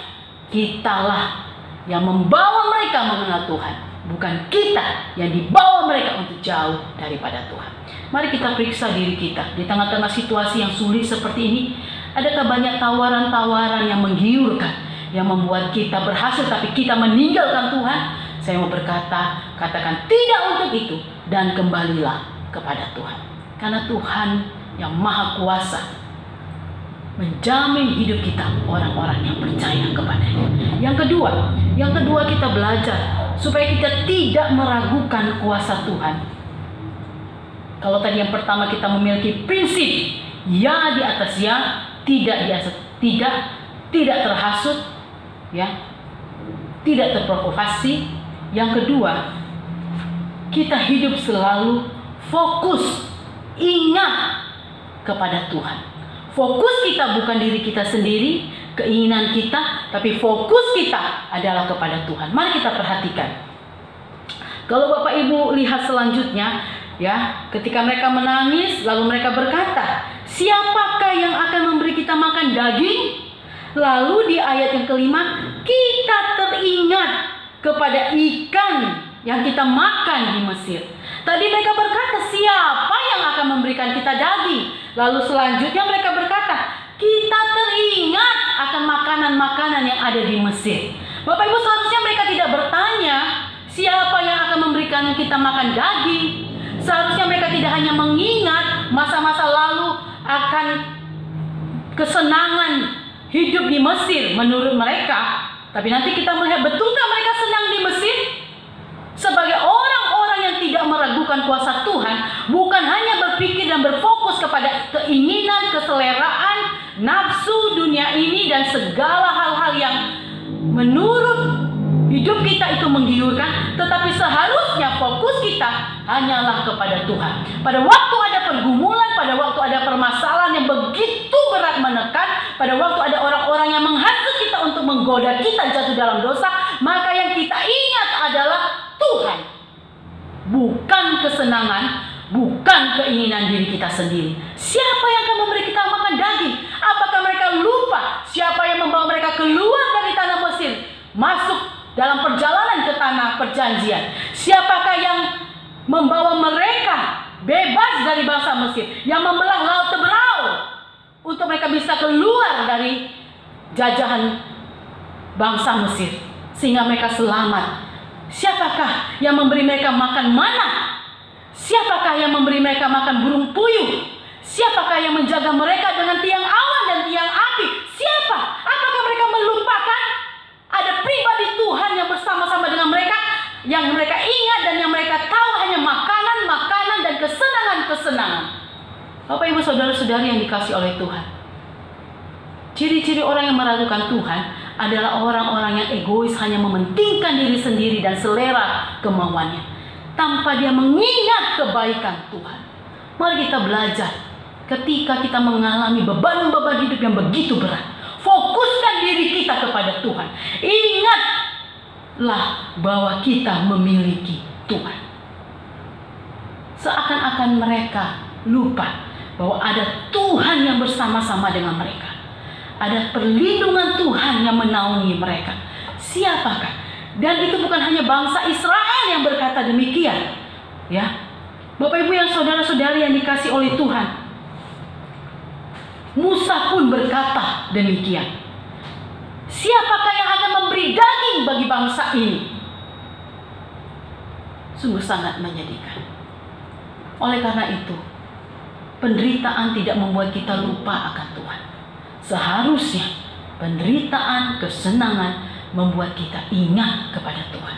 Speaker 3: kitalah yang membawa mereka mengenal Tuhan, bukan kita yang dibawa mereka untuk jauh daripada Tuhan. Mari kita periksa diri kita di tengah-tengah situasi yang sulit seperti ini. Adakah banyak tawaran-tawaran yang menggiurkan, yang membuat kita berhasil tapi kita meninggalkan Tuhan? Saya mau berkata, katakan tidak untuk itu dan kembalilah kepada Tuhan. Karena Tuhan yang Maha Kuasa menjamin hidup kita, orang-orang yang percaya kepadanya. Yang kedua kita belajar supaya kita tidak meragukan kuasa Tuhan. Kalau tadi yang pertama kita memiliki prinsip ya di atas ya, tidak di atas tidak terhasut, ya, tidak terprovokasi. Yang kedua, kita hidup selalu fokus, ingat kepada Tuhan. Fokus kita bukan diri kita sendiri, keinginan kita, tapi fokus kita adalah kepada Tuhan. Mari kita perhatikan. Kalau Bapak Ibu lihat selanjutnya, ya, ketika mereka menangis, lalu mereka berkata, siapakah yang akan memberi kita makan daging? Lalu di ayat yang kelima, kita teringat kepada ikan yang kita makan di Mesir. Tadi mereka berkata, siapa yang akan memberikan kita daging? Lalu selanjutnya mereka berkata, kita teringat akan makanan-makanan yang ada di Mesir. Bapak Ibu, seharusnya mereka tidak bertanya siapa yang akan memberikan kita makan daging. Seharusnya mereka tidak hanya mengingat masa-masa lalu akan kesenangan hidup di Mesir menurut mereka. Tapi nanti kita melihat, betulkah mereka senang di Mesir? Sebagai orang-orang yang tidak meragukan kuasa Tuhan, bukan hanya berpikir dan berfokus kepada keinginan, keseleraan, nafsu dunia ini dan segala hal-hal yang menurut hidup kita itu menggiurkan, tetapi seharusnya fokus kita hanyalah kepada Tuhan. Pada waktu ada pergumulan, pada waktu ada permasalahan yang begitu berat menekan, pada waktu ada orang-orang yang menghasut kita untuk menggoda kita jatuh dalam dosa, maka yang kita ingat adalah Tuhan. Bukan kesenangan, bukan keinginan diri kita sendiri. Siapa yang akan memberi kita makan daging? Apakah mereka lupa siapa yang membawa mereka keluar dari tanah Mesir, masuk dalam perjalanan ke tanah perjanjian? Siapakah yang membawa mereka bebas dari bangsa Mesir, yang membelah laut Teberau untuk mereka bisa keluar dari jajahan bangsa Mesir sehingga mereka selamat? Siapakah yang memberi mereka makan mana? Siapakah yang memberi mereka makan burung puyuh? Siapakah yang menjaga mereka dengan tiang awan dan tiang api? Siapa? Apakah mereka melupakan ada pribadi Tuhan yang bersama-sama dengan mereka, yang mereka ingat dan yang mereka tahu hanya makanan dan kesenangan-kesenangan? Bapak Ibu saudara-saudari yang dikasihi oleh Tuhan, ciri-ciri orang yang meragukan Tuhan adalah orang-orang yang egois, hanya mementingkan diri sendiri dan selera kemauannya, tanpa dia mengingat kebaikan Tuhan. Mari kita belajar ketika kita mengalami beban-beban hidup yang begitu berat. Fokuskan diri kita kepada Tuhan. Ingatlah bahwa kita memiliki Tuhan. Seakan-akan mereka lupa bahwa ada Tuhan yang bersama-sama dengan mereka. Ada perlindungan Tuhan yang menaungi mereka. Siapakah? Dan itu bukan hanya bangsa Israel yang berkata demikian, ya, Bapak Ibu yang saudara-saudari yang dikasihi oleh Tuhan, Musa pun berkata demikian. Siapakah yang akan memberi daging bagi bangsa ini? Sungguh sangat menyedihkan. Oleh karena itu, penderitaan tidak membuat kita lupa akan Tuhan. Seharusnya penderitaan, kesenangan membuat kita ingat kepada Tuhan.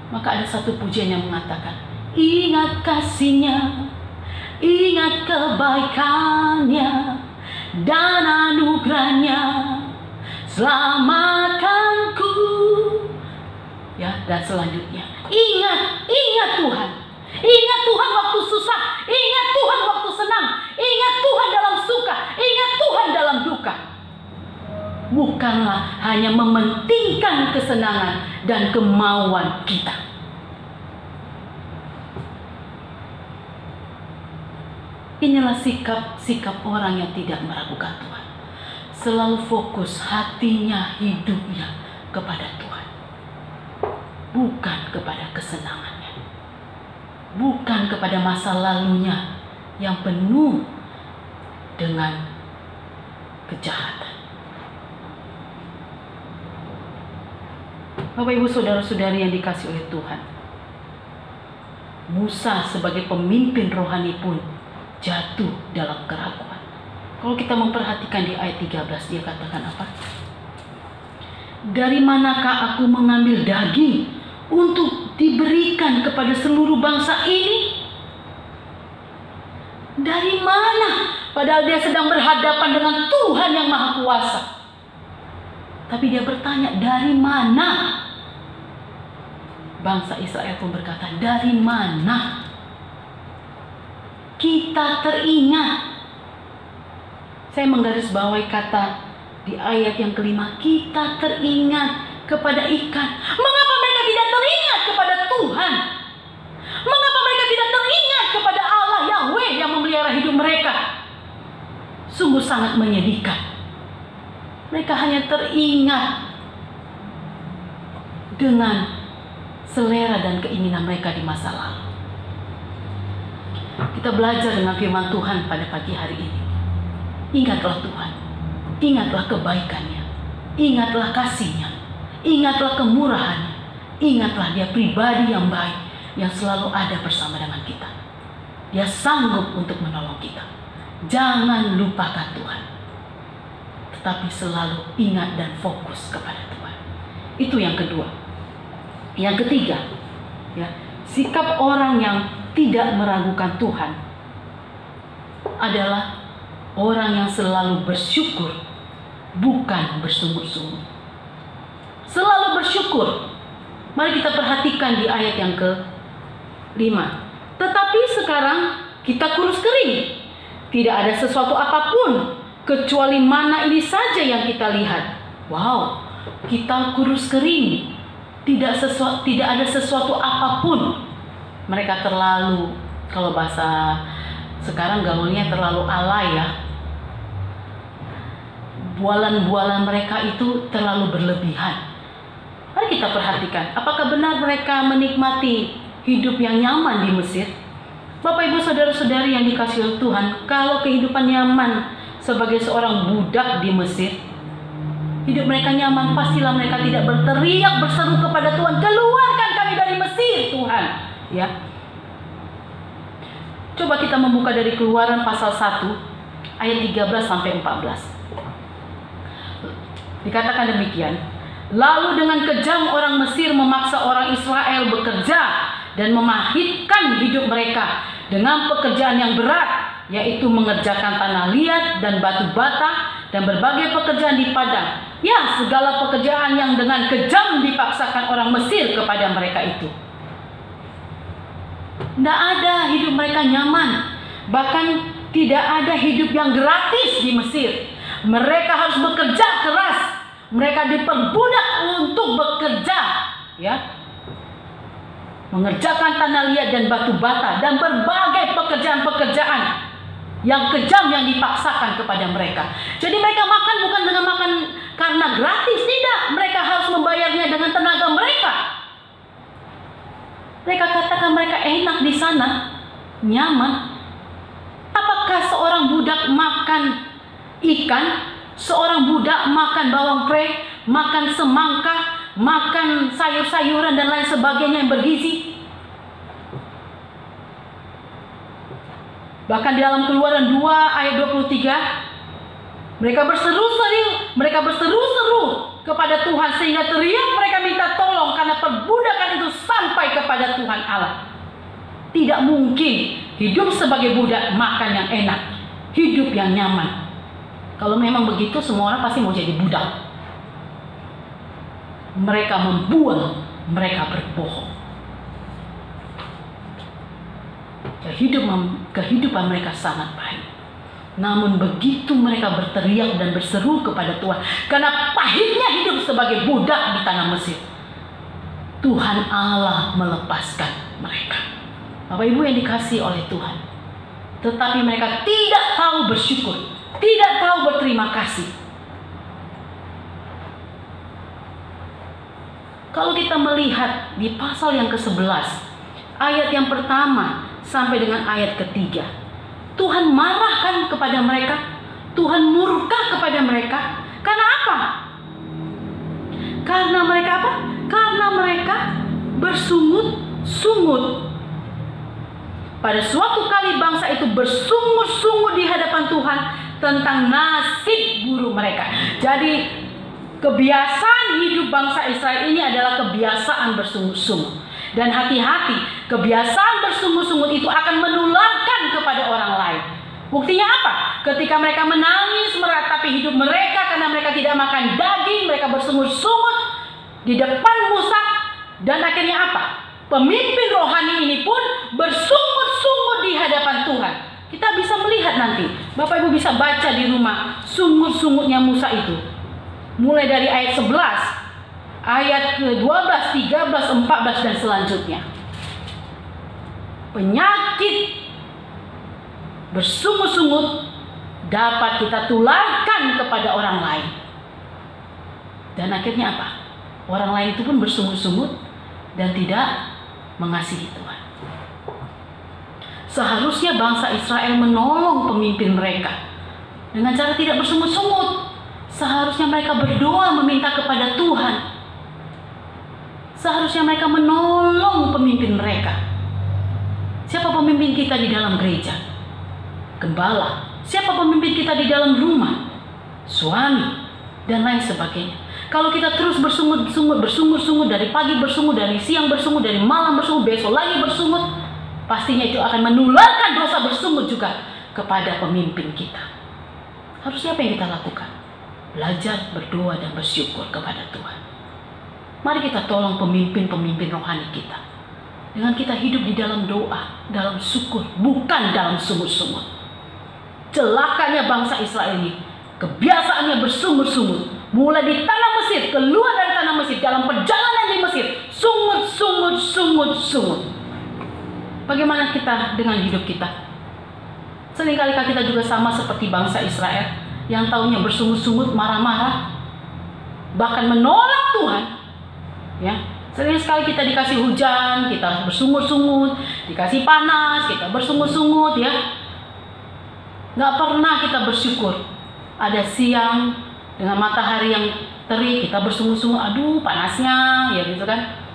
Speaker 3: Maka ada satu pujian yang mengatakan, ingat kasih-Nya, ingat kebaikan-Nya dan anugerah-Nya, selamatkanku. Ya, dan selanjutnya, ingat Tuhan. Ingat Tuhan waktu susah, ingat Tuhan waktu senang, ingat Tuhan dalam suka, ingat Tuhan dalam duka. Bukanlah hanya mementingkan kesenangan dan kemauan kita. Inilah sikap orang yang tidak meragukan Tuhan. Selalu fokus hatinya, hidupnya kepada Tuhan, bukan kepada kesenangannya, bukan kepada masa lalunya yang penuh dengan kejahatan. Bapak Ibu saudara-saudari yang dikasihi oleh Tuhan, Musa sebagai pemimpin rohani pun jatuh dalam keraguan. Kalau kita memperhatikan di ayat 13, dia katakan apa? Dari manakah aku mengambil daging untuk diberikan kepada seluruh bangsa ini? Dari mana? Padahal dia sedang berhadapan dengan Tuhan yang Maha Kuasa. Tapi dia bertanya, dari mana? Bangsa Israel pun berkata, dari mana? Kita teringat. Saya menggarisbawahi kata di ayat yang kelima, kita teringat kepada ikan. Mengapa mereka tidak teringat kepada Tuhan? Mengapa mereka tidak teringat kepada Allah Yahweh yang memelihara hidup mereka? Sungguh sangat menyedihkan. Mereka hanya teringat dengan selera dan keinginan mereka di masa lalu. Kita belajar dengan firman Tuhan pada pagi hari ini. Ingatlah Tuhan, ingatlah kebaikan-Nya, ingatlah kasih-Nya, ingatlah kemurahan-Nya, ingatlah Dia pribadi yang baik yang selalu ada bersama dengan kita. Dia sanggup untuk menolong kita. Jangan lupakan Tuhan, tetapi selalu ingat dan fokus kepada Tuhan. Itu yang kedua. Yang ketiga, ya, sikap orang yang tidak meragukan Tuhan adalah orang yang selalu bersyukur, bukan bersungut-sungut. selalu bersyukur. Mari kita perhatikan di ayat yang ke-5. Tetapi sekarang kita kurus kering. Tidak ada sesuatu apapun kecuali mana ini saja yang kita lihat. Wow, kita kurus kering. Tidak ada sesuatu apapun. Mereka terlalu, kalau bahasa sekarang gaulnya terlalu alay ya. Bualan-bualan mereka itu terlalu berlebihan. Mari kita perhatikan, apakah benar mereka menikmati hidup yang nyaman di Mesir? Bapak, Ibu, saudara-saudari yang dikasihi oleh Tuhan, kalau kehidupan nyaman sebagai seorang budak di Mesir, hidup mereka nyaman, pastilah mereka tidak berteriak berseru kepada Tuhan, keluarkan kami dari Mesir, Tuhan. Ya. Coba kita membuka dari Keluaran pasal 1 ayat 13 sampai 14. Dikatakan demikian. Lalu dengan kejam orang Mesir memaksa orang Israel bekerja dan memahitkan hidup mereka dengan pekerjaan yang berat, yaitu mengerjakan tanah liat dan batu bata dan berbagai pekerjaan di padang. Ya, segala pekerjaan yang dengan kejam dipaksakan orang Mesir kepada mereka itu. Tidak ada hidup mereka nyaman. Bahkan tidak ada hidup yang gratis di Mesir. Mereka harus bekerja keras. Mereka diperbudak untuk bekerja, ya, mengerjakan tanah liat dan batu bata dan berbagai pekerjaan-pekerjaan yang kejam yang dipaksakan kepada mereka. Jadi mereka makan bukan dengan makan karena gratis, tidak. Mereka harus membayarnya dengan tenaga mereka. Mereka katakan mereka enak di sana, nyaman. Apakah seorang budak makan ikan? Seorang budak makan bawang pre, makan semangka, makan sayur-sayuran dan lain sebagainya yang bergizi. Bahkan di dalam Keluaran 2 ayat 23, mereka berseru-seru kepada Tuhan sehingga teriak mereka minta tolong karena perbudakan itu sampai kepada Tuhan Allah. Tidak mungkin hidup sebagai budak makan yang enak, hidup yang nyaman. Kalau memang begitu, semua orang pasti mau jadi budak. Mereka membual, mereka berbohong. Kehidupan mereka sangat baik. Namun begitu mereka berteriak dan berseru kepada Tuhan, karena pahitnya hidup sebagai budak di tanah Mesir, Tuhan Allah melepaskan mereka. Bapak Ibu yang dikasihi oleh Tuhan, tetapi mereka tidak tahu bersyukur, tidak tahu berterima kasih. Kalau kita melihat di pasal yang ke-11, ayat yang pertama sampai dengan ayat ketiga, Tuhan marahkan kepada mereka, Tuhan murka kepada mereka. Karena apa? Karena mereka apa? Karena mereka bersungut-sungut. Pada suatu kali bangsa itu bersungut-sungut di hadapan Tuhan tentang nasib buruk mereka. Jadi kebiasaan hidup bangsa Israel ini adalah kebiasaan bersungut-sungut. Dan hati-hati, kebiasaan bersungut-sungut itu akan menularkan kepada orang lain. Buktinya apa? Ketika mereka menangis meratapi hidup mereka karena mereka tidak makan daging, mereka bersungut-sungut di depan Musa. Dan akhirnya apa? Pemimpin rohani ini pun bersungut-sungut di hadapan Tuhan. Kita bisa melihat nanti, Bapak Ibu bisa baca di rumah sungut-sungutnya Musa itu. Mulai dari ayat 11, ayat ke-12, 13, 14 dan selanjutnya. Penyakit bersungut-sungut dapat kita tularkan kepada orang lain. Dan akhirnya apa? Orang lain itu pun bersungut-sungut dan tidak mengasihi Tuhan. Seharusnya bangsa Israel menolong pemimpin mereka dengan cara tidak bersungut-sungut. Seharusnya mereka berdoa meminta kepada Tuhan. Seharusnya mereka menolong pemimpin mereka. Siapa pemimpin kita di dalam gereja? Gembala. Siapa pemimpin kita di dalam rumah? Suami dan lain sebagainya. Kalau kita terus bersungut-sungut dari pagi bersungut, dari siang bersungut, dari malam bersungut, besok lagi bersungut, pastinya itu akan menularkan dosa bersungut juga kepada pemimpin kita. Harusnya apa yang kita lakukan? Belajar berdoa dan bersyukur kepada Tuhan. Mari kita tolong pemimpin-pemimpin rohani kita. Dengan kita hidup di dalam doa, dalam syukur, bukan dalam sungut-sungut. Celakanya bangsa Israel ini, kebiasaannya bersungut-sungut. Mulai di tanah Mesir, keluar dari tanah Mesir, dalam perjalanan di Mesir, sungut. Bagaimana kita dengan hidup kita? Seringkali kita juga sama seperti bangsa Israel yang taunya bersungut-sungut, marah-marah, bahkan menolak Tuhan. Ya, sering sekali kita dikasih hujan, kita bersungut-sungut, dikasih panas, kita bersungut-sungut, ya. Nggak pernah kita bersyukur. Ada siang dengan matahari yang terik, kita bersungut-sungut, aduh panasnya, ya gitu kan.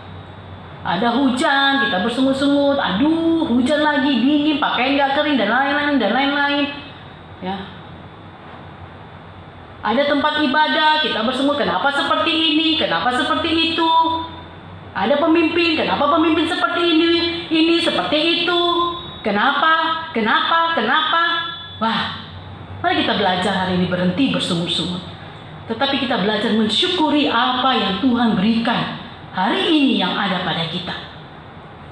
Speaker 3: Ada hujan, kita bersungut-sungut, aduh hujan lagi, dingin, pakaian nggak kering, dan lain-lain. Ya. Ada tempat ibadah, kita bersungut, kenapa seperti ini, kenapa seperti itu. Ada pemimpin, kenapa pemimpin seperti ini seperti itu. Kenapa? Wah, mari kita belajar hari ini berhenti bersungut-sungut. Tetapi kita belajar mensyukuri apa yang Tuhan berikan hari ini yang ada pada kita.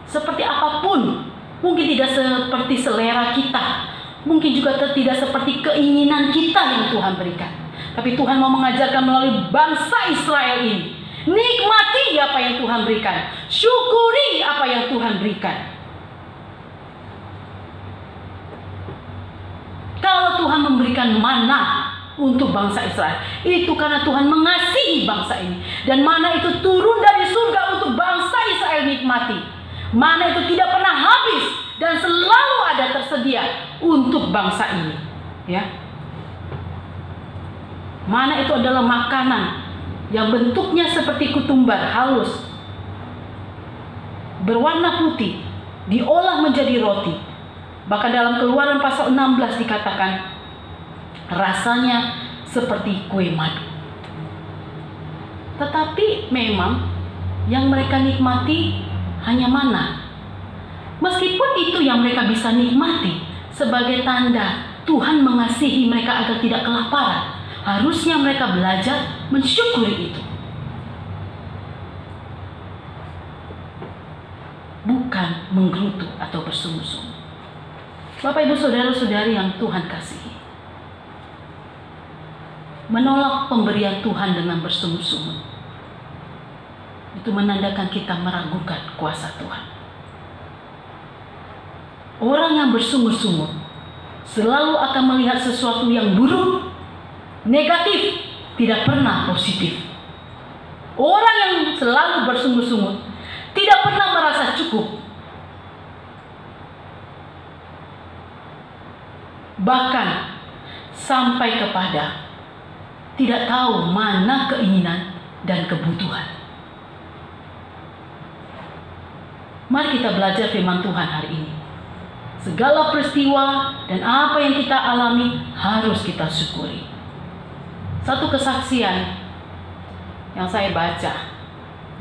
Speaker 3: Seperti apapun, mungkin tidak seperti selera kita, mungkin juga tidak seperti keinginan kita yang Tuhan berikan. Tapi Tuhan mau mengajarkan melalui bangsa Israel ini, nikmati apa yang Tuhan berikan, syukuri apa yang Tuhan berikan. Kalau Tuhan memberikan mana untuk bangsa Israel, itu karena Tuhan mengasihi bangsa ini. Dan mana itu turun dari surga untuk bangsa Israel nikmati. Mana itu tidak pernah habis dan selalu ada tersedia untuk bangsa ini. Ya. Mana itu adalah makanan yang bentuknya seperti ketumbar halus, berwarna putih, diolah menjadi roti. Bahkan dalam Keluaran pasal 16 dikatakan rasanya seperti kue madu. Tetapi memang yang mereka nikmati hanya mana. Meskipun itu yang mereka bisa nikmati sebagai tanda Tuhan mengasihi mereka agar tidak kelaparan, harusnya mereka belajar mensyukuri itu. Bukan menggerutu atau bersungut-sungut. Bapak ibu saudara-saudari yang Tuhan kasihi, menolak pemberian Tuhan dengan bersungut-sungut itu menandakan kita meragukan kuasa Tuhan. Orang yang bersungut-sungut selalu akan melihat sesuatu yang buruk, negatif, tidak pernah positif. Orang yang selalu bersungut-sungut tidak pernah merasa cukup. Bahkan sampai kepada tidak tahu mana keinginan dan kebutuhan. Mari kita belajar firman Tuhan hari ini. Segala peristiwa dan apa yang kita alami harus kita syukuri. Satu kesaksian yang saya baca,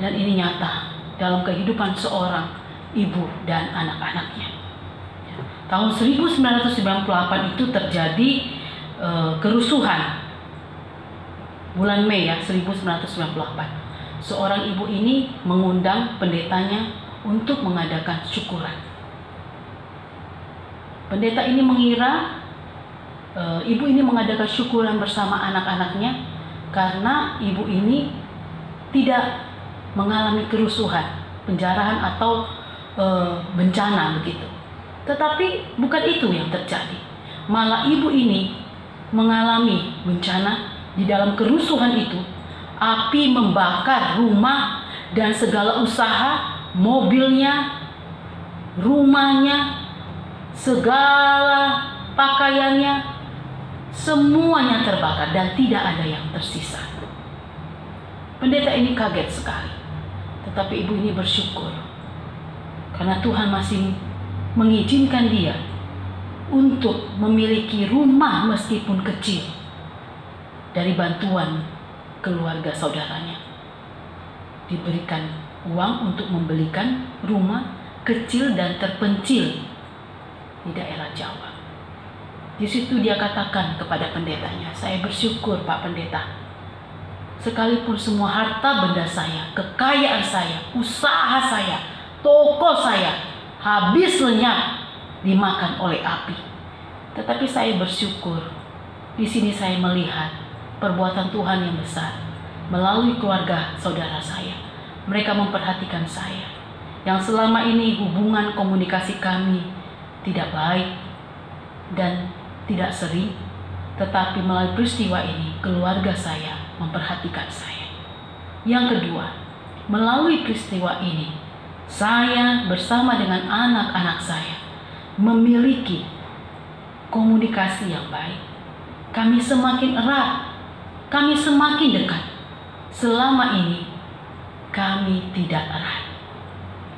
Speaker 3: dan ini nyata dalam kehidupan seorang ibu dan anak-anaknya. Tahun 1998 itu terjadi kerusuhan. Bulan Mei ya, 1998. Seorang ibu ini mengundang pendetanya untuk mengadakan syukuran. Pendeta ini mengira ibu ini mengadakan syukuran bersama anak-anaknya karena ibu ini tidak mengalami kerusuhan, penjarahan atau bencana begitu. Tetapi bukan itu yang terjadi. Malah ibu ini mengalami bencana. Di dalam kerusuhan itu, api membakar rumah dan segala usaha, mobilnya, rumahnya, segala pakaiannya, semuanya terbakar dan tidak ada yang tersisa. Pendeta ini kaget sekali. Tetapi ibu ini bersyukur karena Tuhan masih mengizinkan dia untuk memiliki rumah meskipun kecil dari bantuan keluarga saudaranya. Diberikan uang untuk membelikan rumah kecil dan terpencil di daerah Jawa. Di situ dia katakan kepada pendetanya, "Saya bersyukur Pak Pendeta, sekalipun semua harta benda saya, kekayaan saya, usaha saya, toko saya habis lenyap dimakan oleh api. Tetapi saya bersyukur, di sini saya melihat perbuatan Tuhan yang besar melalui keluarga saudara saya. Mereka memperhatikan saya, yang selama ini hubungan komunikasi kami tidak baik dan tidak sering, tetapi melalui peristiwa ini keluarga saya memperhatikan saya. Yang kedua, melalui peristiwa ini saya bersama dengan anak-anak saya memiliki komunikasi yang baik. Kami semakin erat, kami semakin dekat. Selama ini kami tidak erat,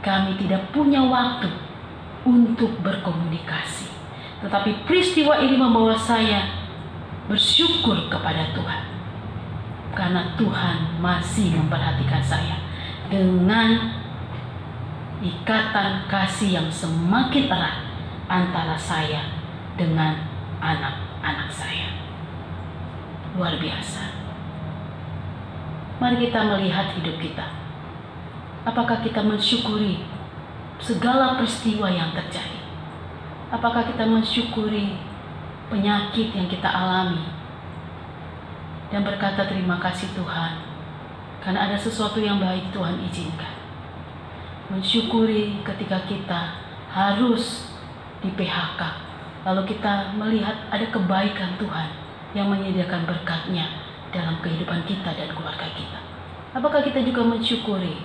Speaker 3: kami tidak punya waktu untuk berkomunikasi. Tetapi peristiwa ini membawa saya bersyukur kepada Tuhan, karena Tuhan masih memperhatikan saya dengan ikatan kasih yang semakin erat antara saya dengan anak-anak saya. Luar biasa. Mari kita melihat hidup kita. Apakah kita mensyukuri segala peristiwa yang terjadi? Apakah kita mensyukuri penyakit yang kita alami dan berkata terima kasih Tuhan karena ada sesuatu yang baik Tuhan izinkan? Mensyukuri ketika kita harus di PHK, lalu kita melihat ada kebaikan Tuhan yang menyediakan berkat-Nya dalam kehidupan kita dan keluarga kita. Apakah kita juga mensyukuri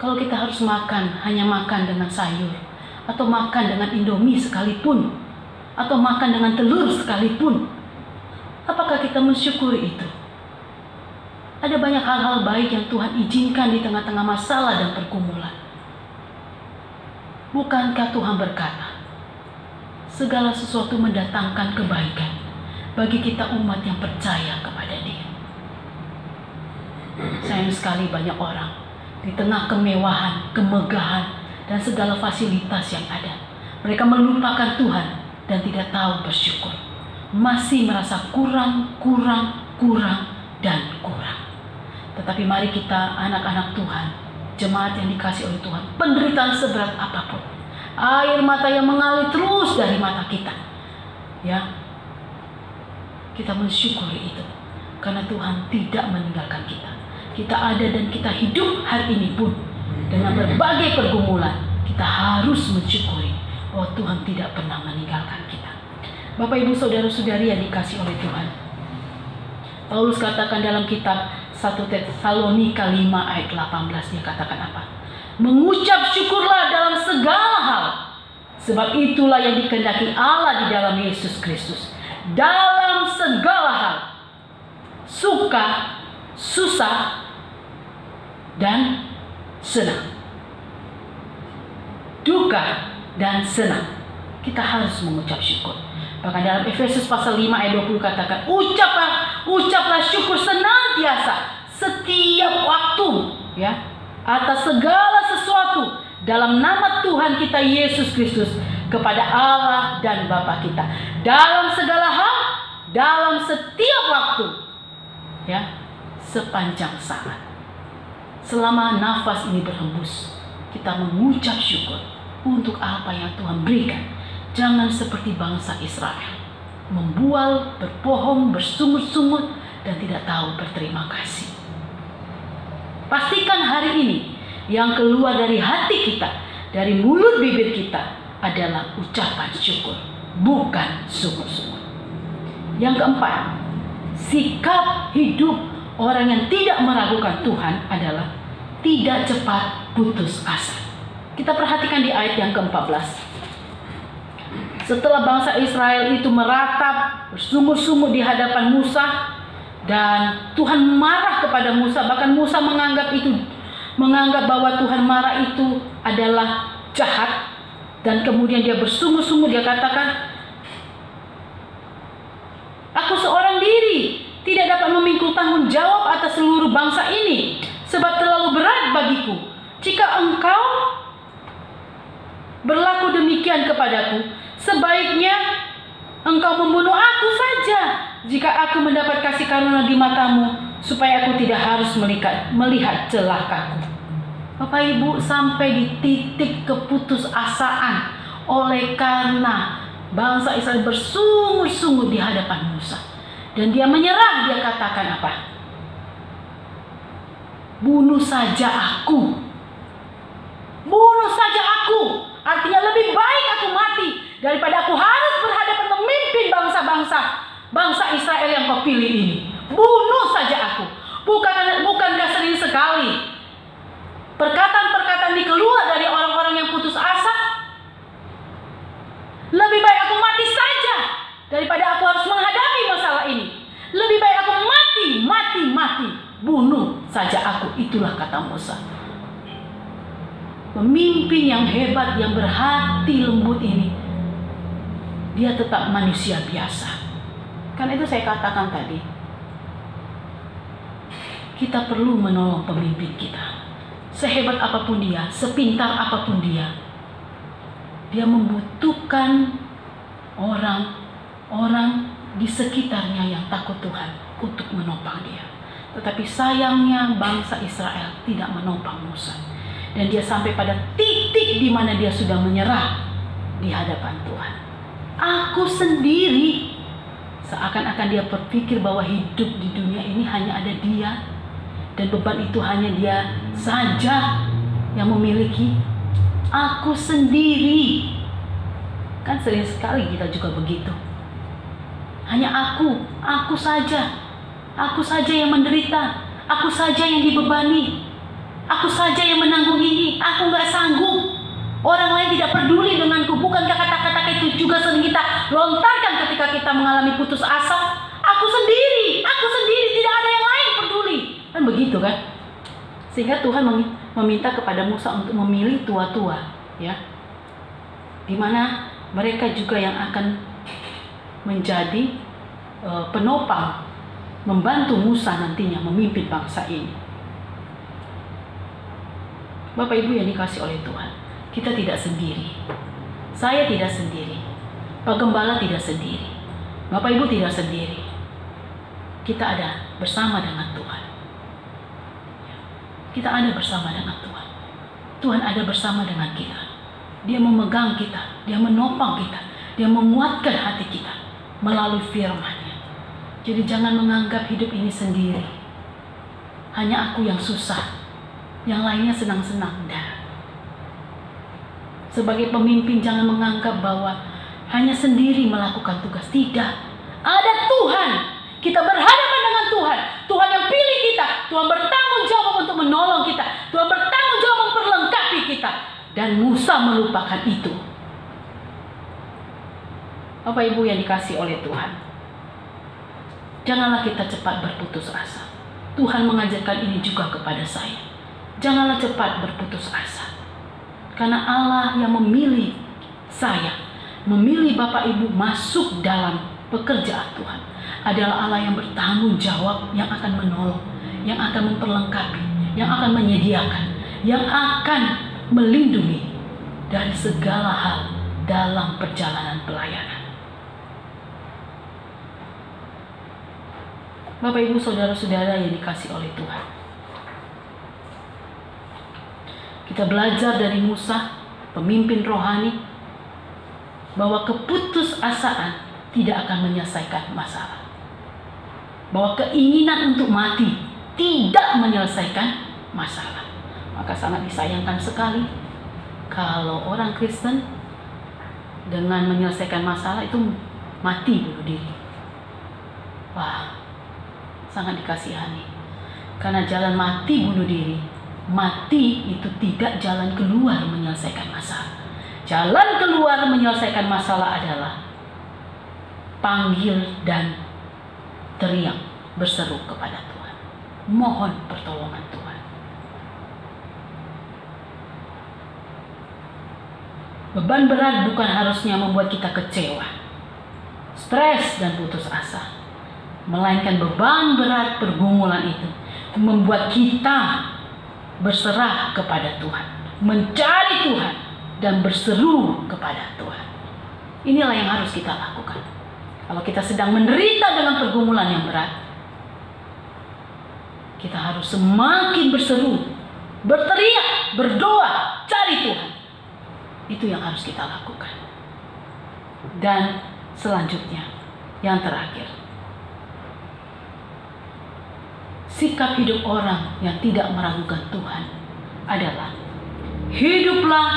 Speaker 3: kalau kita harus makan, hanya makan dengan sayur, atau makan dengan Indomie sekalipun, atau makan dengan telur sekalipun? Apakah kita mensyukuri itu? Ada banyak hal-hal baik yang Tuhan izinkan di tengah-tengah masalah dan pergumulan. Bukankah Tuhan berkata, segala sesuatu mendatangkan kebaikan bagi kita umat yang percaya kepada Dia? Sayang sekali banyak orang di tengah kemewahan, kemegahan, dan segala fasilitas yang ada, mereka melupakan Tuhan dan tidak tahu bersyukur. Masih merasa kurang, dan kurang. Tetapi mari kita anak-anak Tuhan, jemaat yang dikasih oleh Tuhan, penderitaan seberat apapun, air mata yang mengalir terus dari mata kita, ya, kita mensyukuri itu, karena Tuhan tidak meninggalkan kita. Kita ada dan kita hidup hari ini pun dengan berbagai pergumulan, kita harus mensyukuri bahwa Tuhan tidak pernah meninggalkan kita. Bapak, Ibu, Saudara-saudari yang dikasih oleh Tuhan, Paulus katakan dalam kitab 1 Tesalonika 5 ayat 18, dia katakan apa? Mengucap syukurlah dalam segala hal, sebab itulah yang dikehendaki Allah di dalam Yesus Kristus. Dalam segala hal, suka, susah, dan senang, duka dan senang, kita harus mengucap syukur. Bahkan dalam Efesus pasal 5 ayat 20 katakan, ucaplah syukur senantiasa setiap waktu, ya, atas segala sesuatu dalam nama Tuhan kita Yesus Kristus kepada Allah dan Bapa kita. Dalam segala hal, dalam setiap waktu, ya, sepanjang saat. Selama nafas ini berhembus, kita mengucap syukur untuk apa yang Tuhan berikan. Jangan seperti bangsa Israel, membual, berbohong, bersungut-sungut, dan tidak tahu berterima kasih. Pastikan hari ini yang keluar dari hati kita, dari mulut bibir kita adalah ucapan syukur, bukan sungut-sungut. Yang keempat, sikap hidup orang yang tidak meragukan Tuhan adalah tidak cepat putus asa. Kita perhatikan di ayat yang ke-14. Setelah bangsa Israel itu meratap, bersungut-sungut di hadapan Musa, dan Tuhan marah kepada Musa, bahkan Musa menganggap bahwa Tuhan marah itu adalah jahat, dan kemudian dia bersungut-sungut, dia katakan, aku seorang diri tidak dapat memikul tanggung jawab atas seluruh bangsa ini, sebab terlalu berat bagiku. Jika engkau berlaku demikian kepadaku, sebaiknya engkau membunuh aku saja. Jika aku mendapat kasih karunia di matamu, supaya aku tidak harus melihat celakaku. Bapak Ibu, sampai di titik keputusasaan oleh karena bangsa Israel bersungguh-sungguh di hadapan Musa. Dan dia menyerah, dia katakan apa? Bunuh saja aku. Bunuh saja aku. Artinya lebih baik aku mati daripada aku harus berhadapan memimpin bangsa Israel yang kau pilih ini. Bunuh saja aku. Bukankah sering sekali perkataan-perkataan ini keluar dari orang-orang yang putus asa? Lebih baik aku mati saja daripada aku harus menghadapi masalah ini. Lebih baik aku mati. Bunuh saja aku. Itulah kata Musa. Pemimpin yang hebat, yang berhati lembut ini, dia tetap manusia biasa. Karena itu saya katakan tadi, kita perlu menolong pemimpin kita. Sehebat apapun dia, sepintar apapun dia, dia membutuhkan orang di sekitarnya yang takut Tuhan untuk menopang dia. Tetapi sayangnya bangsa Israel tidak menopang Musa. Dan dia sampai pada titik di mana dia sudah menyerah di hadapan Tuhan. Aku sendiri. Seakan-akan dia berpikir bahwa hidup di dunia ini hanya ada dia. Dan beban itu hanya dia saja yang memiliki. Aku sendiri. Kan sering sekali kita juga begitu. Hanya aku saja. Aku saja yang menderita. Aku saja yang dibebani. Aku saja yang menanggung ini. Aku gak sanggup. Orang lain tidak peduli denganku. Bukankah kata-kata itu juga sering kita lontarkan ketika kita mengalami putus asa? Aku sendiri, tidak ada yang lain peduli. Kan begitu kan? Sehingga Tuhan meminta kepada Musa untuk memilih tua-tua, ya, dimana mereka juga yang akan menjadi penopang, membantu Musa nantinya memimpin bangsa ini. Bapak Ibu yang dikasih oleh Tuhan, kita tidak sendiri. Saya tidak sendiri. Pak Gembala tidak sendiri. Bapak Ibu tidak sendiri. Kita ada bersama dengan Tuhan. Kita ada bersama dengan Tuhan. Tuhan ada bersama dengan kita. Dia memegang kita, dia menopang kita, dia menguatkan hati kita melalui firman-Nya. Jadi jangan menganggap hidup ini sendiri. Hanya aku yang susah, yang lainnya senang-senang. Sebagai pemimpin jangan menganggap bahwa hanya sendiri melakukan tugas. Tidak. Ada Tuhan. Kita berhadapan dengan Tuhan. Tuhan yang pilih kita. Tuhan bertanggung jawab untuk menolong kita. Tuhan bertanggung jawab memperlengkapi kita. Dan Musa melupakan itu. Bapak Ibu yang dikasih oleh Tuhan, janganlah kita cepat berputus asa. Tuhan mengajarkan ini juga kepada saya. Janganlah cepat berputus asa. Karena Allah yang memilih saya, memilih Bapak Ibu masuk dalam pekerjaan Tuhan, adalah Allah yang bertanggung jawab, yang akan menolong, yang akan memperlengkapi, yang akan menyediakan, yang akan melindungi dari segala hal dalam perjalanan pelayanan. Bapak Ibu saudara-saudara yang dikasih oleh Tuhan, kita belajar dari Musa, pemimpin rohani, bahwa keputusasaan tidak akan menyelesaikan masalah. Bahwa keinginan untuk mati tidak menyelesaikan masalah. Maka sangat disayangkan sekali kalau orang Kristen dengan menyelesaikan masalah itu mati bunuh diri. Wah, sangat dikasihani. Karena jalan mati bunuh diri, mati itu tidak jalan keluar menyelesaikan masalah. Jalan keluar menyelesaikan masalah adalah panggil dan teriak, berseru kepada Tuhan. Mohon pertolongan Tuhan. Beban berat bukan harusnya membuat kita kecewa, stres dan putus asa. Melainkan beban berat pergumulan itu membuat kita berserah kepada Tuhan, mencari Tuhan, dan berseru kepada Tuhan. Inilah yang harus kita lakukan. Kalau kita sedang menderita dengan pergumulan yang berat, kita harus semakin berseru, berteriak, berdoa, cari Tuhan. Itu yang harus kita lakukan. Dan selanjutnya, yang terakhir, sikap hidup orang yang tidak meragukan Tuhan adalah hiduplah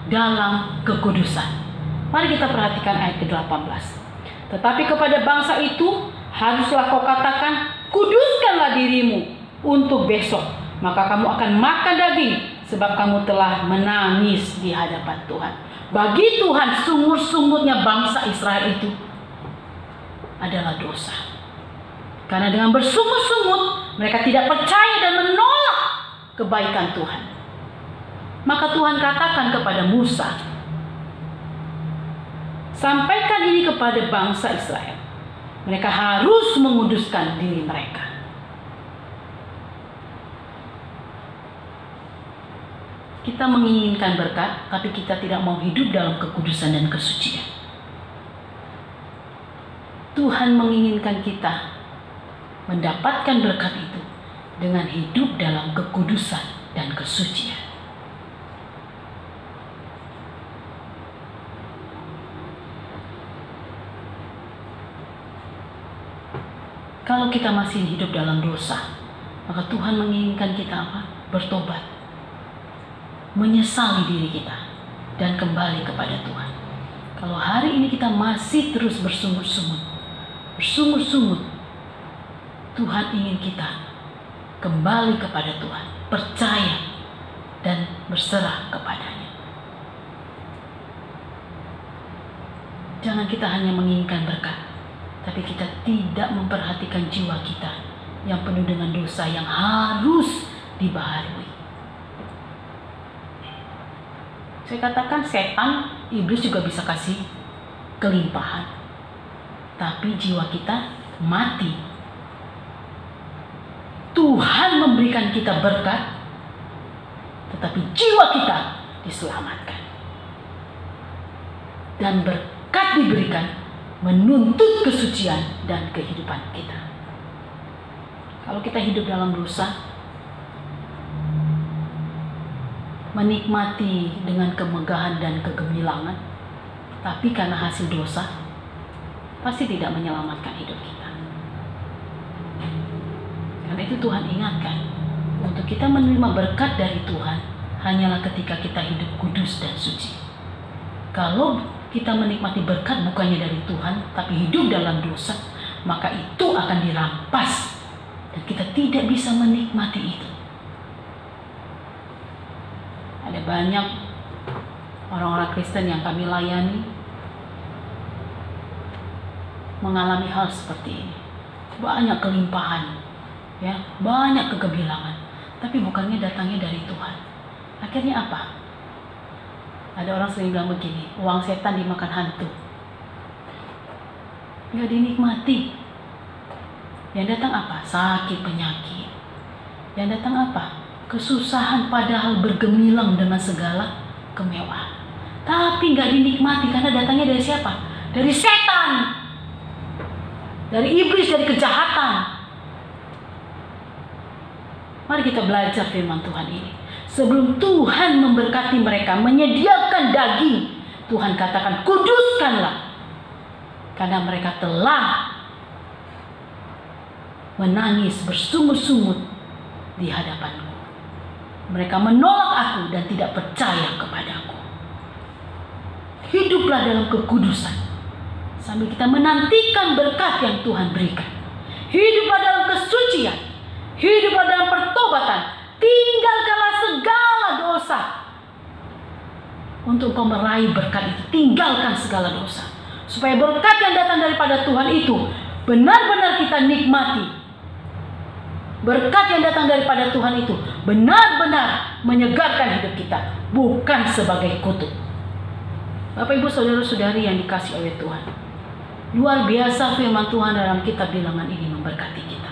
Speaker 3: dalam kekudusan. Mari kita perhatikan ayat ke-18. Tetapi kepada bangsa itu haruslah kau katakan, kuduskanlah dirimu untuk besok, maka kamu akan makan daging, sebab kamu telah menangis di hadapan Tuhan. Bagi Tuhan, sungut-sungutnya bangsa Israel itu adalah dosa. Karena dengan bersungut-sungut mereka tidak percaya dan menolak kebaikan Tuhan. Maka Tuhan katakan kepada Musa, sampaikan ini kepada bangsa Israel. Mereka harus menguduskan diri mereka. Kita menginginkan berkat, tapi kita tidak mau hidup dalam kekudusan dan kesucian. Tuhan menginginkan kita mendapatkan berkat itu dengan hidup dalam kekudusan dan kesucian. Kalau kita masih hidup dalam dosa, maka Tuhan menginginkan kita apa? Bertobat, menyesali diri kita, dan kembali kepada Tuhan. Kalau hari ini kita masih terus bersungut-sungut, Tuhan ingin kita kembali kepada Tuhan, percaya dan berserah kepadanya. Jangan kita hanya menginginkan berkat, tapi kita tidak memperhatikan jiwa kita yang penuh dengan dosa yang harus dibaharui. Saya katakan setan, iblis juga bisa kasih kelimpahan, tapi jiwa kita mati. Tuhan memberikan kita berkat, tetapi jiwa kita diselamatkan. Dan berkat diberikan menuntut kesucian dan kehidupan kita. Kalau kita hidup dalam dosa, menikmati dengan kemegahan dan kegemilangan, tapi karena hasil dosa, pasti tidak menyelamatkan hidup kita. Karena itu Tuhan ingatkan, untuk kita menerima berkat dari Tuhan, hanyalah ketika kita hidup kudus dan suci. Kalau kita menikmati berkat bukannya dari Tuhan, tapi hidup dalam dosa, maka itu akan dirampas, dan kita tidak bisa menikmati itu. Ada banyak orang-orang Kristen yang kami layani mengalami hal seperti ini. Banyak kelimpahan, ya, banyak kegemilangan, tapi bukannya datangnya dari Tuhan. Akhirnya apa? Ada orang sering bilang begini, uang setan dimakan hantu. Nggak dinikmati. Yang datang apa? Sakit, penyakit. Yang datang apa? Kesusahan, padahal bergemilang dengan segala kemewahan. Tapi nggak dinikmati karena datangnya dari siapa? Dari setan. Dari iblis, dari kejahatan. Mari kita belajar firman Tuhan ini. Sebelum Tuhan memberkati mereka, menyediakan daging, Tuhan katakan, kuduskanlah. Karena mereka telah menangis bersungut-sungut di hadapanku. Mereka menolak aku dan tidak percaya kepadaku. Hiduplah dalam kekudusan, sambil kita menantikan berkat yang Tuhan berikan. Hiduplah dalam kesucian, hiduplah dalam pertobatan. Tinggalkanlah segala dosa. Untuk kau meraih berkat itu, tinggalkan segala dosa. Supaya berkat yang datang daripada Tuhan itu benar-benar kita nikmati. Berkat yang datang daripada Tuhan itu benar-benar menyegarkan hidup kita, bukan sebagai kutuk. Bapak, Ibu, Saudara-saudari yang dikasihi oleh Tuhan, luar biasa firman Tuhan dalam kitab Bilangan ini memberkati kita.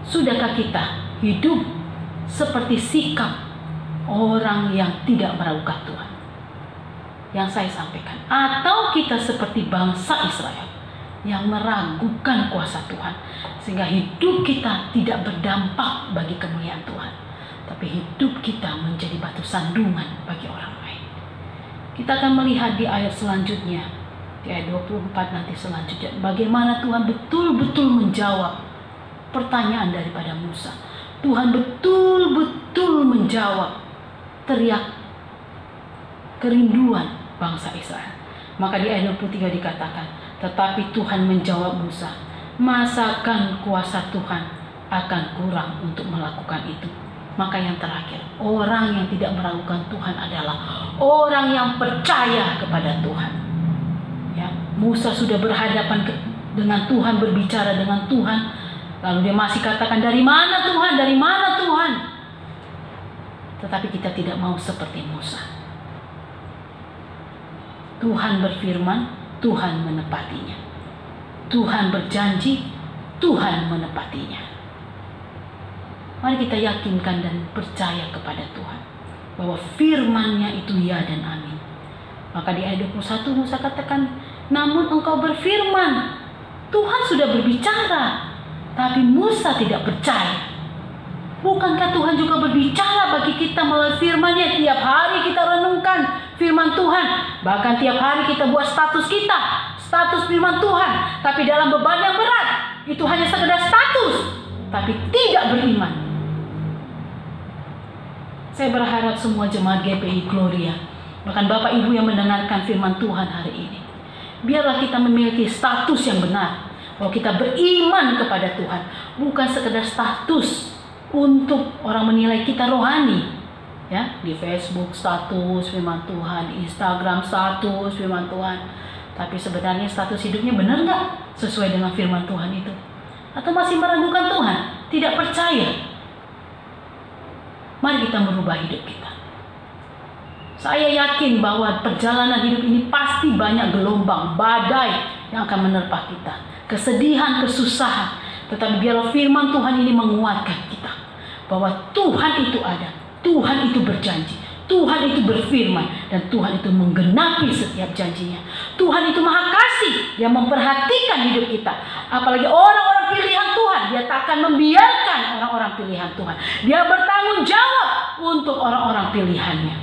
Speaker 3: Sudahkah kita hidup seperti sikap orang yang tidak meragukan Tuhan yang saya sampaikan? Atau kita seperti bangsa Israel yang meragukan kuasa Tuhan, sehingga hidup kita tidak berdampak bagi kemuliaan Tuhan, tapi hidup kita menjadi batu sandungan bagi orang lain. Kita akan melihat di ayat selanjutnya, di ayat 24 nanti selanjutnya, bagaimana Tuhan betul-betul menjawab pertanyaan daripada Musa. Tuhan betul-betul menjawab teriak kerinduan bangsa Israel. Maka di ayat 23 dikatakan, tetapi Tuhan menjawab Musa, masakan kuasa Tuhan akan kurang untuk melakukan itu? Maka yang terakhir, orang yang tidak meragukan Tuhan adalah orang yang percaya kepada Tuhan. Ya, Musa sudah berhadapan dengan Tuhan, berbicara dengan Tuhan, lalu dia masih katakan, dari mana Tuhan, dari mana Tuhan? Tetapi kita tidak mau seperti Musa. Tuhan berfirman, Tuhan menepatinya. Tuhan berjanji, Tuhan menepatinya. Mari kita yakinkan dan percaya kepada Tuhan bahwa firman-Nya itu ya dan amin. Maka di ayat 21 Musa katakan, namun engkau berfirman, Tuhan sudah berbicara, tapi Musa tidak percaya. Bukankah Tuhan juga berbicara bagi kita melalui firman-Nya? Tiap hari kita renungkan firman Tuhan. Bahkan tiap hari kita buat status kita, status firman Tuhan. Tapi dalam beban yang berat, itu hanya sekedar status, tapi tidak beriman. Saya berharap semua jemaat GPI Gloria, bahkan Bapak Ibu yang mendengarkan firman Tuhan hari ini, biarlah kita memiliki status yang benar, bahwa kita beriman kepada Tuhan, bukan sekedar status untuk orang menilai kita rohani, ya, di Facebook status firman Tuhan, Instagram status firman Tuhan, tapi sebenarnya status hidupnya benar nggak sesuai dengan firman Tuhan itu? Atau masih meragukan Tuhan, tidak percaya? Mari kita merubah hidup kita. Saya yakin bahwa perjalanan hidup ini pasti banyak gelombang, badai yang akan menerpa kita, kesedihan, kesusahan. Tetapi biarlah firman Tuhan ini menguatkan kita bahwa Tuhan itu ada, Tuhan itu berjanji, Tuhan itu berfirman, dan Tuhan itu menggenapi setiap janjinya. Tuhan itu Maha Kasih yang memperhatikan hidup kita. Apalagi orang-orang pilihan Tuhan, Dia tak akan membiarkan orang-orang pilihan Tuhan. Dia bertanggung jawab untuk orang-orang pilihannya.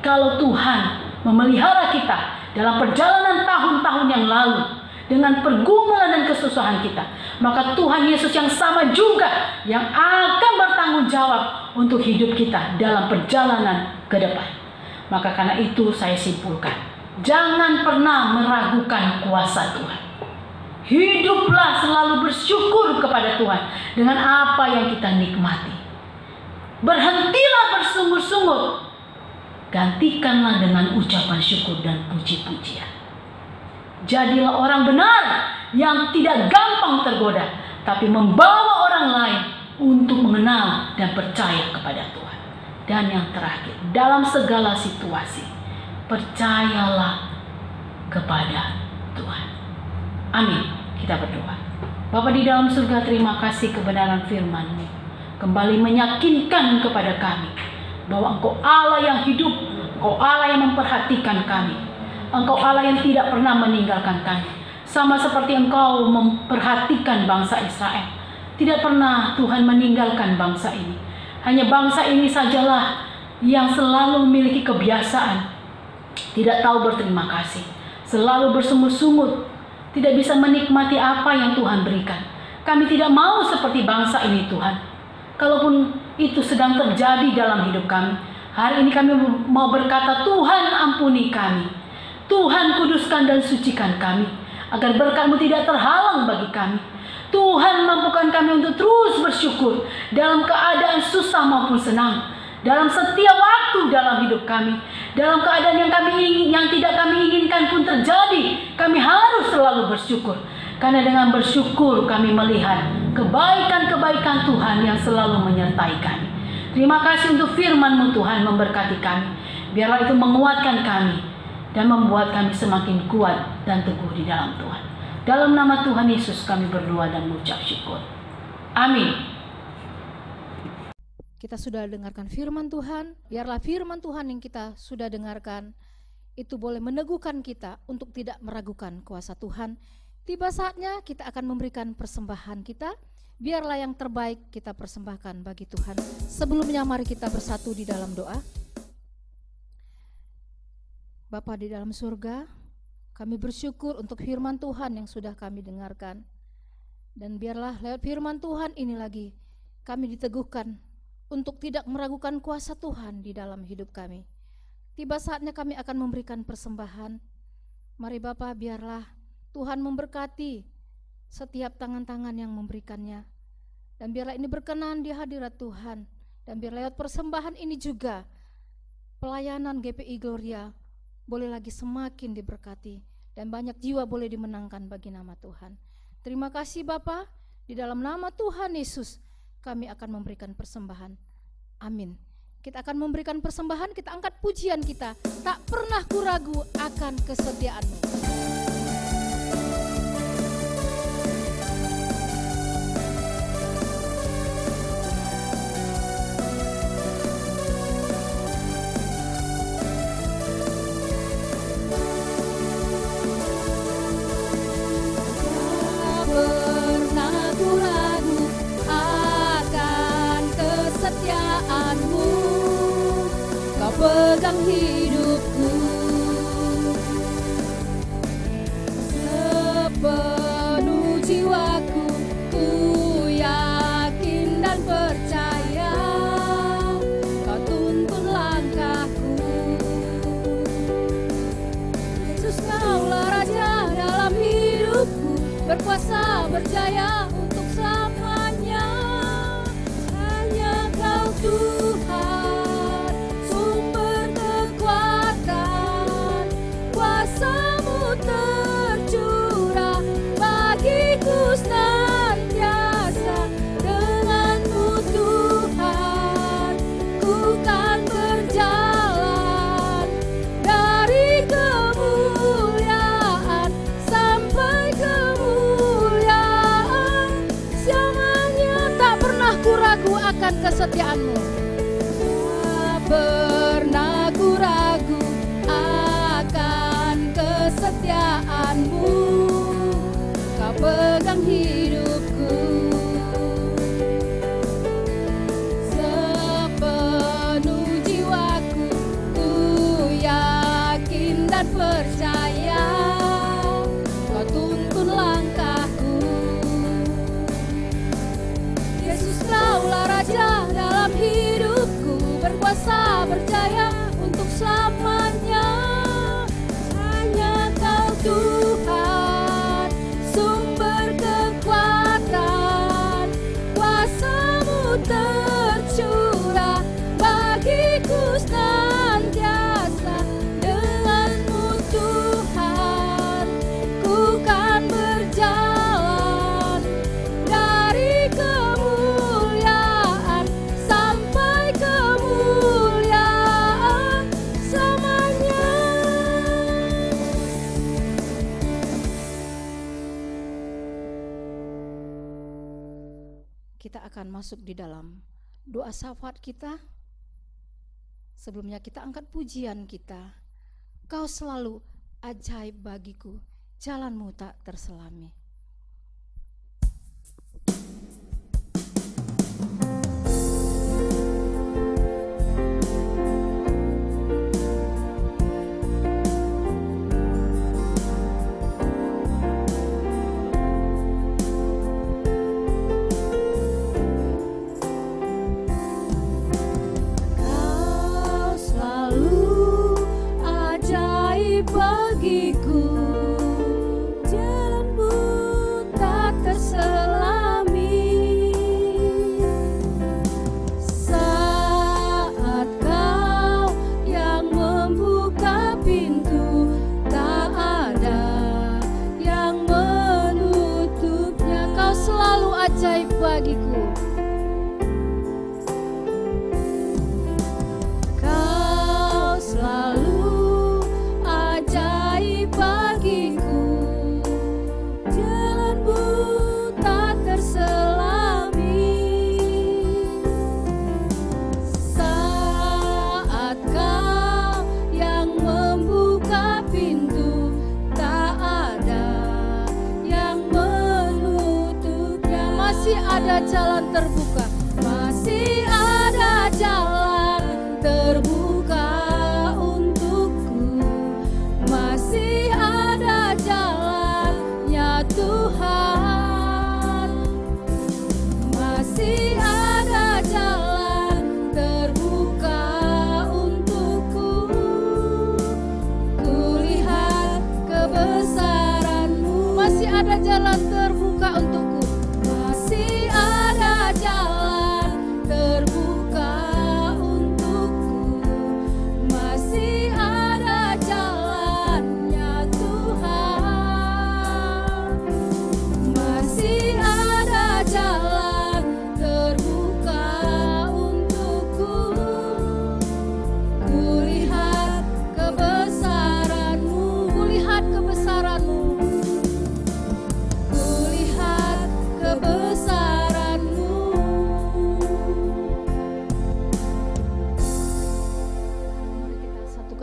Speaker 3: Kalau Tuhan memelihara kita dalam perjalanan tahun-tahun yang lalu, dengan pergumulan dan kesusahan kita, maka Tuhan Yesus yang sama juga yang akan bertanggung jawab untuk hidup kita dalam perjalanan ke depan. Maka karena itu saya simpulkan, jangan pernah meragukan kuasa Tuhan. Hiduplah selalu bersyukur kepada Tuhan dengan apa yang kita nikmati. Berhentilah bersungut-sungut, gantikanlah dengan ucapan syukur dan puji-pujian. Jadilah orang benar yang tidak gampang tergoda, tapi membawa orang lain untuk mengenal dan percaya kepada Tuhan. Dan yang terakhir, dalam segala situasi, percayalah kepada Tuhan. Amin. Kita berdoa. Bapa di dalam surga, terima kasih kebenaran firman-Mu kembali meyakinkan kepada kami bahwa Engkau Allah yang hidup, Engkau Allah yang memperhatikan kami, Engkau Allah yang tidak pernah meninggalkan kami. Sama seperti Engkau memperhatikan bangsa Israel. Tidak pernah Tuhan meninggalkan bangsa ini. Hanya bangsa ini sajalah yang selalu memiliki kebiasaan tidak tahu berterima kasih, selalu bersungut-sungut, tidak bisa menikmati apa yang Tuhan berikan. Kami tidak mau seperti bangsa ini, Tuhan. Kalaupun itu sedang terjadi dalam hidup kami, hari ini kami mau berkata, Tuhan ampuni kami, Tuhan kuduskan dan sucikan kami, agar berkat-Mu tidak terhalang bagi kami. Tuhan mampukan kami untuk terus bersyukur dalam keadaan susah maupun senang, dalam setiap waktu dalam hidup kami, dalam keadaan yang tidak kami inginkan pun terjadi, kami harus selalu bersyukur. Karena dengan bersyukur kami melihat kebaikan-kebaikan Tuhan yang selalu menyertai kami. Terima kasih untuk firman-Mu Tuhan, memberkati kami. Biarlah itu menguatkan kami dan membuat kami semakin kuat dan teguh di dalam Tuhan. Dalam nama Tuhan Yesus kami berdoa dan mengucap syukur. Amin.
Speaker 1: Kita sudah dengarkan firman Tuhan. Biarlah firman Tuhan yang kita sudah dengarkan itu boleh meneguhkan kita untuk tidak meragukan kuasa Tuhan. Tiba saatnya kita akan memberikan persembahan kita. Biarlah yang terbaik kita persembahkan bagi Tuhan. Sebelumnya mari kita bersatu di dalam doa. Bapa di dalam surga, kami bersyukur untuk firman Tuhan yang sudah kami dengarkan. Dan biarlah lewat firman Tuhan ini lagi kami diteguhkan untuk tidak meragukan kuasa Tuhan di dalam hidup kami. Tiba saatnya kami akan memberikan persembahan. Mari Bapa, biarlah Tuhan memberkati setiap tangan-tangan yang memberikannya. Dan biarlah ini berkenan di hadirat Tuhan. Dan biar lewat persembahan ini juga pelayanan GPI Gloria boleh lagi semakin diberkati. Dan banyak jiwa boleh dimenangkan bagi nama Tuhan. Terima kasih Bapa, di dalam nama Tuhan Yesus kami akan memberikan persembahan. Amin. Kita akan memberikan persembahan, kita angkat pujian kita. Tak pernah kuragu akan kesetiaan-Mu.
Speaker 2: Pegang hidupku sepenuh jiwaku, ku yakin dan percaya Kau tuntun langkahku. Yesus, Kaulah Raja dalam hidupku, berkuasa berjaya untuk selamanya. Hanya Kau Tuhan, tercurah bagiku senantiasa. Dengan-Mu Tuhan, ku kan berjalan dari kemuliaan sampai kemuliaan. Selamanya tak pernah ku ragu akan kesetiaan-Mu. Tak pernah ku ragu kesetiaan-Mu, Kau pegang hidupku. Sepenuh jiwaku, ku yakin dan percaya Kau tuntun langkahku. Yesus, Kaulah Raja dalam hidupku, berkuasa berjaya untuk selamanya. Tuhan, sumber kekuatan, kuasa-Mu tercurah bagiku senantiasa. Dengan-Mu Tuhan, ku kan berjalan dari kemuliaan sampai kemuliaan selamanya.
Speaker 1: Kita akan masuk di dalam doa syafaat kita. Sebelumnya kita angkat pujian kita. Kau selalu ajaib bagiku, jalan-Mu tak terselami.
Speaker 2: Bagiku jalan-Mu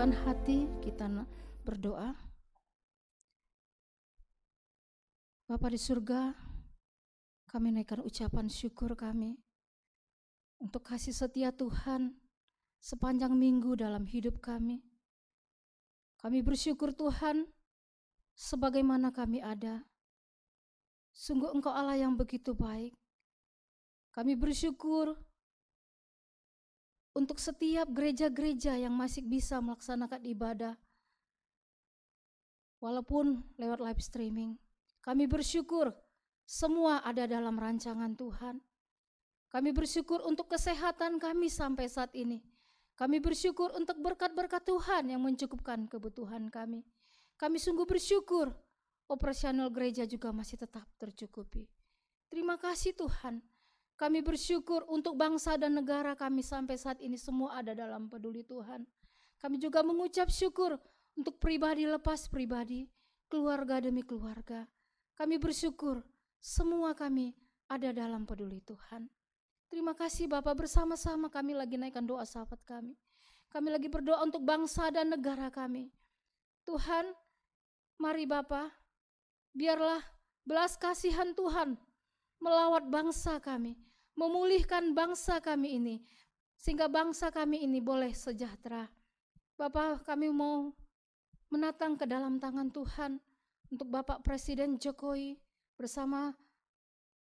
Speaker 1: tundukkan hati, kita berdoa. Bapa di surga, kami naikkan ucapan syukur kami untuk kasih setia Tuhan sepanjang minggu dalam hidup kami. Kami bersyukur Tuhan, sebagaimana kami ada. Sungguh Engkau Allah yang begitu baik. Kami bersyukur untuk setiap gereja-gereja yang masih bisa melaksanakan ibadah, walaupun lewat live streaming. Kami bersyukur semua ada dalam rancangan Tuhan. Kami bersyukur untuk kesehatan kami sampai saat ini. Kami bersyukur untuk berkat-berkat Tuhan yang mencukupkan kebutuhan kami. Kami sungguh bersyukur operasional gereja juga masih tetap tercukupi. Terima kasih Tuhan. Kami bersyukur untuk bangsa dan negara kami sampai saat ini semua ada dalam peduli Tuhan. Kami juga mengucap syukur untuk pribadi lepas pribadi, keluarga demi keluarga. Kami bersyukur semua kami ada dalam peduli Tuhan. Terima kasih Bapak, bersama-sama kami lagi naikkan doa sahabat kami. Kami lagi berdoa untuk bangsa dan negara kami. Tuhan, mari Bapak, biarlah belas kasihan Tuhan melawat bangsa kami, memulihkan bangsa kami ini, sehingga bangsa kami ini boleh sejahtera. Bapak, kami mau menatang ke dalam tangan Tuhan untuk Bapak Presiden Jokowi bersama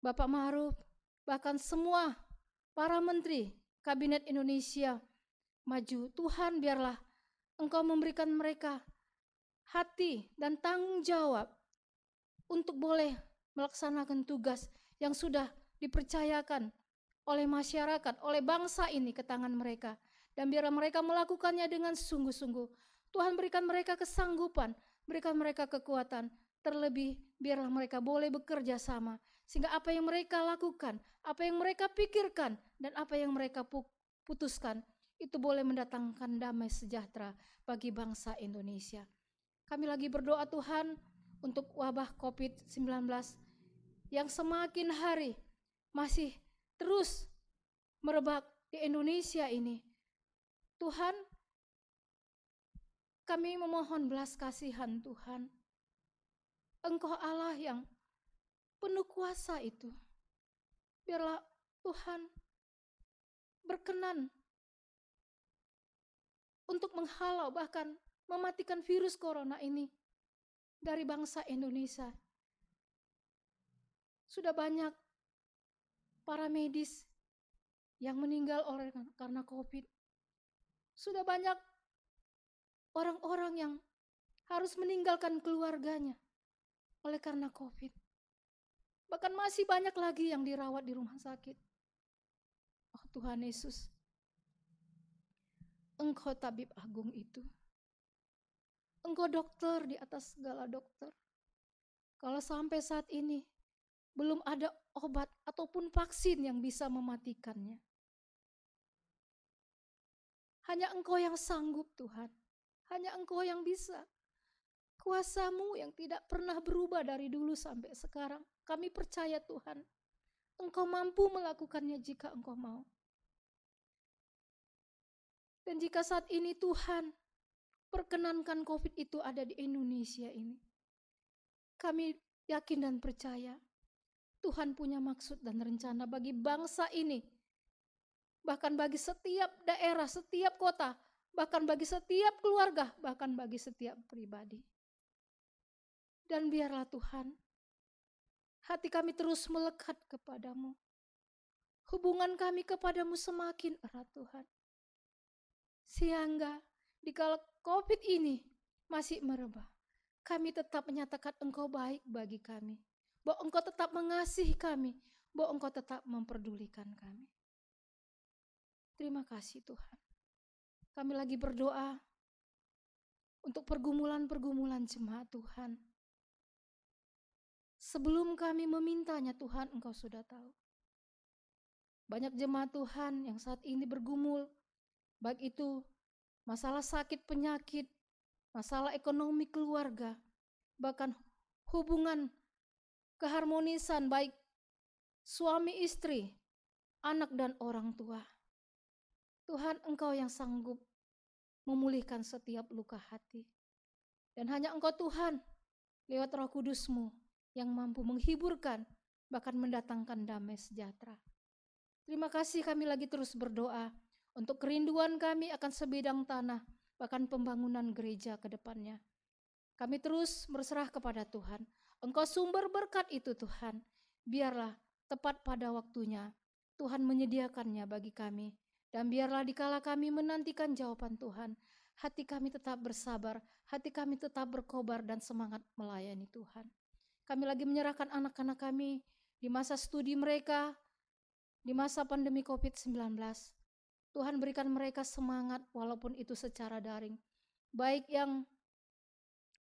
Speaker 1: Bapak Ma'ruf, bahkan semua para menteri Kabinet Indonesia Maju. Tuhan, biarlah Engkau memberikan mereka hati dan tanggung jawab untuk boleh melaksanakan tugas yang sudah dipercayakan oleh masyarakat, oleh bangsa ini ke tangan mereka. Dan biarlah mereka melakukannya dengan sungguh-sungguh. Tuhan, berikan mereka kesanggupan, berikan mereka kekuatan. Terlebih biarlah mereka boleh bekerja sama, sehingga apa yang mereka lakukan, apa yang mereka pikirkan, dan apa yang mereka putuskan, itu boleh mendatangkan damai sejahtera bagi bangsa Indonesia. Kami lagi berdoa Tuhan untuk wabah COVID-19 yang semakin hari masih terus merebak di Indonesia ini. Tuhan, kami memohon belas kasihan Tuhan. Engkau Allah yang penuh kuasa itu. Biarlah Tuhan berkenan untuk menghalau bahkan mematikan virus corona ini dari bangsa Indonesia. Sudah banyak para medis yang meninggal karena COVID. Sudah banyak orang-orang yang harus meninggalkan keluarganya oleh karena COVID. Bahkan masih banyak lagi yang dirawat di rumah sakit. Oh Tuhan Yesus, Engkau tabib agung itu. Engkau dokter di atas segala dokter. Kalau sampai saat ini belum ada obat ataupun vaksin yang bisa mematikannya, hanya Engkau yang sanggup Tuhan. Hanya Engkau yang bisa. Kuasa-Mu yang tidak pernah berubah dari dulu sampai sekarang. Kami percaya Tuhan, Engkau mampu melakukannya jika Engkau mau. Dan jika saat ini Tuhan perkenankan COVID itu ada di Indonesia ini, kami yakin dan percaya Tuhan punya maksud dan rencana bagi bangsa ini, bahkan bagi setiap daerah, setiap kota, bahkan bagi setiap keluarga, bahkan bagi setiap pribadi. Dan biarlah Tuhan, hati kami terus melekat kepadamu. Hubungan kami kepadamu semakin erat Tuhan. Sehingga dikala COVID ini masih merebak, kami tetap menyatakan Engkau baik bagi kami. Bahwa Engkau tetap mengasihi kami, bahwa Engkau tetap memperdulikan kami. Terima kasih Tuhan. Kami lagi berdoa untuk pergumulan-pergumulan jemaat Tuhan. Sebelum kami memintanya Tuhan, Engkau sudah tahu. Banyak jemaat Tuhan yang saat ini bergumul, baik itu masalah sakit penyakit, masalah ekonomi keluarga, bahkan hubungan keharmonisan baik suami istri, anak dan orang tua. Tuhan, Engkau yang sanggup memulihkan setiap luka hati. Dan hanya Engkau Tuhan, lewat Roh Kudus-Mu yang mampu menghiburkan, bahkan mendatangkan damai sejahtera. Terima kasih, kami lagi terus berdoa untuk kerinduan kami akan sebidang tanah, bahkan pembangunan gereja ke depannya. Kami terus berserah kepada Tuhan. Engkau sumber berkat itu Tuhan. Biarlah tepat pada waktunya Tuhan menyediakannya bagi kami. Dan biarlah dikala kami menantikan jawaban Tuhan, hati kami tetap bersabar, hati kami tetap berkobar dan semangat melayani Tuhan. Kami lagi menyerahkan anak-anak kami di masa studi mereka, di masa pandemi COVID-19. Tuhan berikan mereka semangat walaupun itu secara daring. Baik yang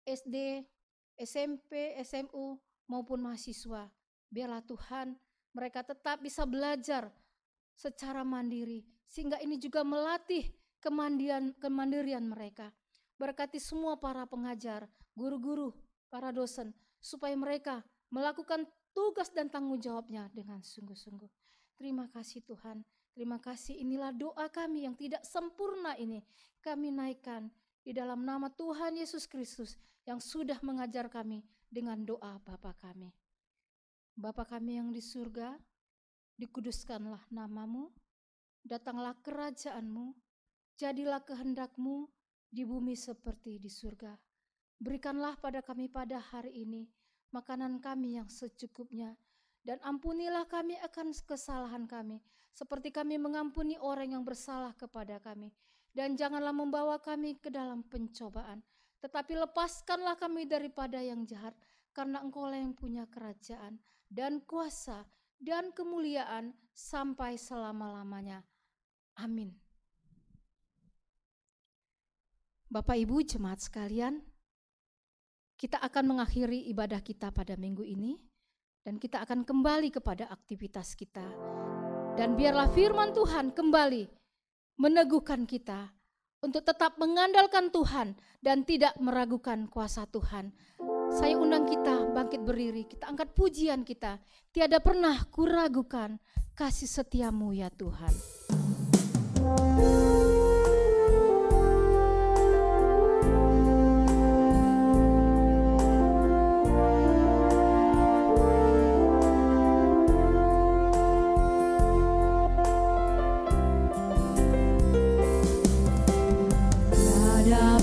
Speaker 1: SD, SMP, SMU maupun mahasiswa. Biarlah Tuhan mereka tetap bisa belajar secara mandiri. Sehingga ini juga melatih kemandirian mereka. Berkati semua para pengajar, guru-guru, para dosen. Supaya mereka melakukan tugas dan tanggung jawabnya dengan sungguh-sungguh. Terima kasih Tuhan. Terima kasih, inilah doa kami yang tidak sempurna ini. Kami naikkan di dalam nama Tuhan Yesus Kristus yang sudah mengajar kami dengan doa Bapa kami. Bapa kami yang di surga, dikuduskanlah nama-Mu, datanglah kerajaan-Mu, jadilah kehendak-Mu di bumi seperti di surga. Berikanlah pada kami pada hari ini makanan kami yang secukupnya, dan ampunilah kami akan kesalahan kami, seperti kami mengampuni orang yang bersalah kepada kami. Dan janganlah membawa kami ke dalam pencobaan, tetapi lepaskanlah kami daripada yang jahat, karena Engkau-lah yang punya kerajaan dan kuasa dan kemuliaan sampai selama-lamanya. Amin. Bapak Ibu jemaat sekalian, kita akan mengakhiri ibadah kita pada minggu ini dan kita akan kembali kepada aktivitas kita. Dan biarlah firman Tuhan kembali meneguhkan kita untuk tetap mengandalkan Tuhan dan tidak meragukan kuasa Tuhan. Saya undang kita bangkit berdiri, kita angkat pujian kita. Tiada pernah kuragukan kasih setia-Mu ya Tuhan.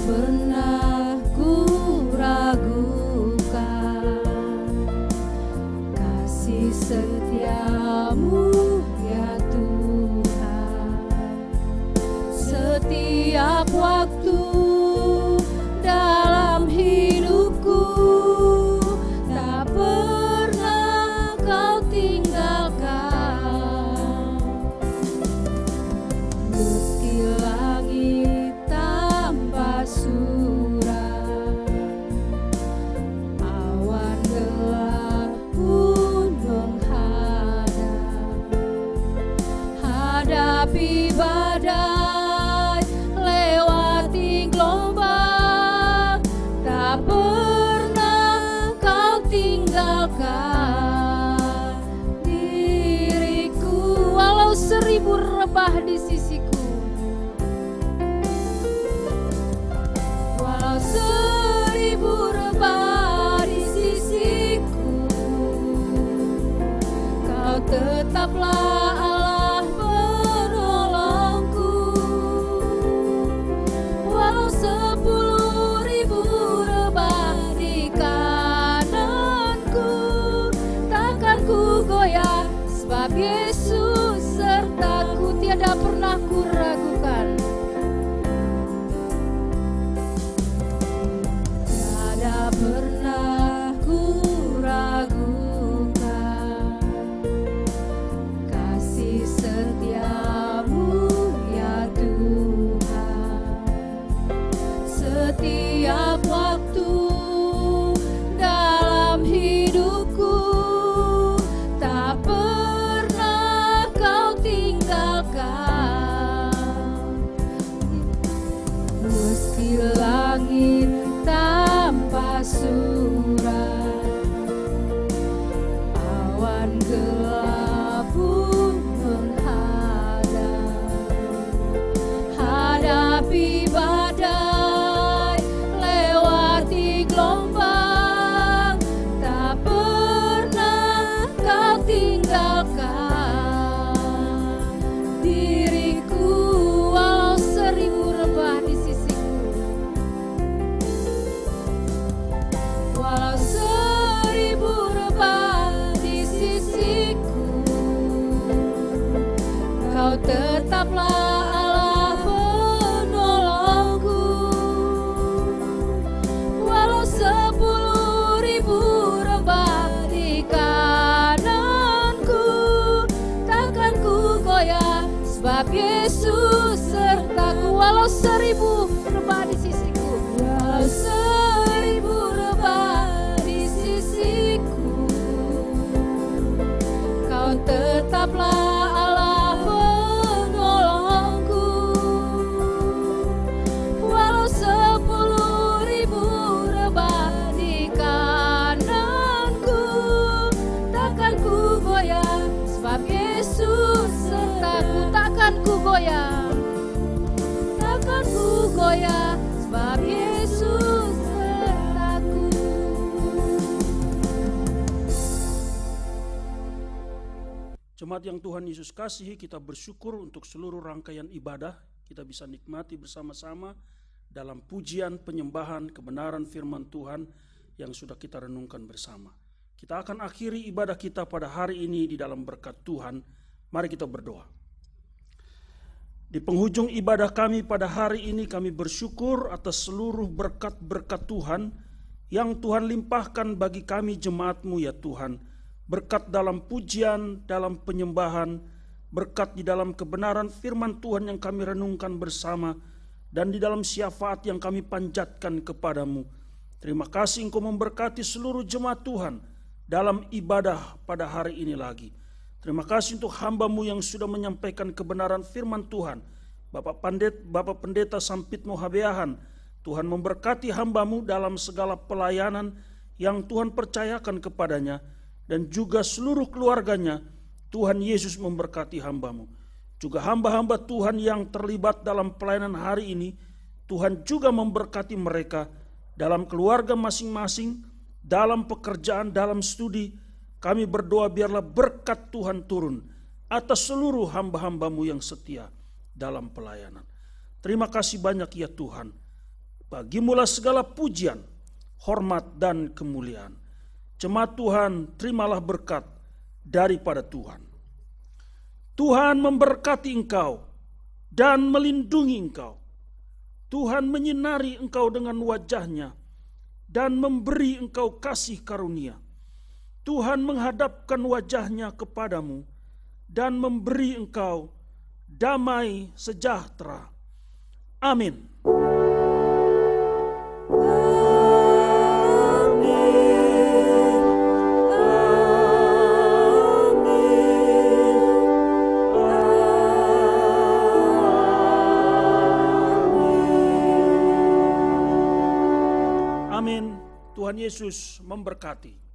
Speaker 2: Pernah ku ragukan kasih setia-Mu ya Tuhan. Setiap waktu dalam hidupku tak pernah Kau tinggalkan. Meski langit surat, awan gelap pun menghadap, hadapi badai, lewati gelombang, tak pernah Kau tinggalkan diriku. Walau 1000 rebah di sisiku, 1000 rebah di sisiku, Kau tetaplah Allah penolongku. Walau 10.000 rebah di kananku, takkan ku goyah sebab Yesus sertaku. Tiada pernah ku Yesus sertaku. Walau 1000 rebah di sisiku, walau 1000 rebah di sisiku, Kau tetaplah Allah penolongku. Walau 10.000 rebah di kananku, takkan ku goyah, sebab Yesus sertaku. Takkan ku goyah, takkan ku goyah, sebab Yesus sertaku.
Speaker 4: Jemaat yang Tuhan Yesus kasihi, kita bersyukur untuk seluruh rangkaian ibadah kita bisa nikmati bersama-sama dalam pujian, penyembahan, kebenaran firman Tuhan yang sudah kita renungkan bersama. Kita akan akhiri ibadah kita pada hari ini di dalam berkat Tuhan. Mari kita berdoa. Di penghujung ibadah kami pada hari ini, kami bersyukur atas seluruh berkat-berkat Tuhan yang Tuhan limpahkan bagi kami jemaat-Mu ya Tuhan. Berkat dalam pujian, dalam penyembahan, berkat di dalam kebenaran firman Tuhan yang kami renungkan bersama, dan di dalam syafaat yang kami panjatkan kepadamu. Terima kasih Engkau memberkati seluruh jemaat Tuhan dalam ibadah pada hari ini lagi. Terima kasih untuk hamba-Mu yang sudah menyampaikan kebenaran firman Tuhan. Bapak Pendeta Sampitmo Habeahan, Tuhan memberkati hamba-Mu dalam segala pelayanan yang Tuhan percayakan kepadanya, dan juga seluruh keluarganya. Tuhan Yesus memberkati hamba-Mu. Juga hamba-hamba Tuhan yang terlibat dalam pelayanan hari ini, Tuhan juga memberkati mereka dalam keluarga masing-masing, dalam pekerjaan, dalam studi. Kami berdoa biarlah berkat Tuhan turun atas seluruh hamba-hamba-Mu yang setia dalam pelayanan. Terima kasih banyak ya Tuhan. Bagimulah segala pujian, hormat dan kemuliaan. Jemaat Tuhan, terimalah berkat daripada Tuhan. Tuhan memberkati engkau dan melindungi engkau. Tuhan menyinari engkau dengan wajah-Nya dan memberi engkau kasih karunia. Tuhan menghadapkan wajah-Nya kepadamu dan memberi engkau damai sejahtera. Amin. Tuhan Yesus memberkati.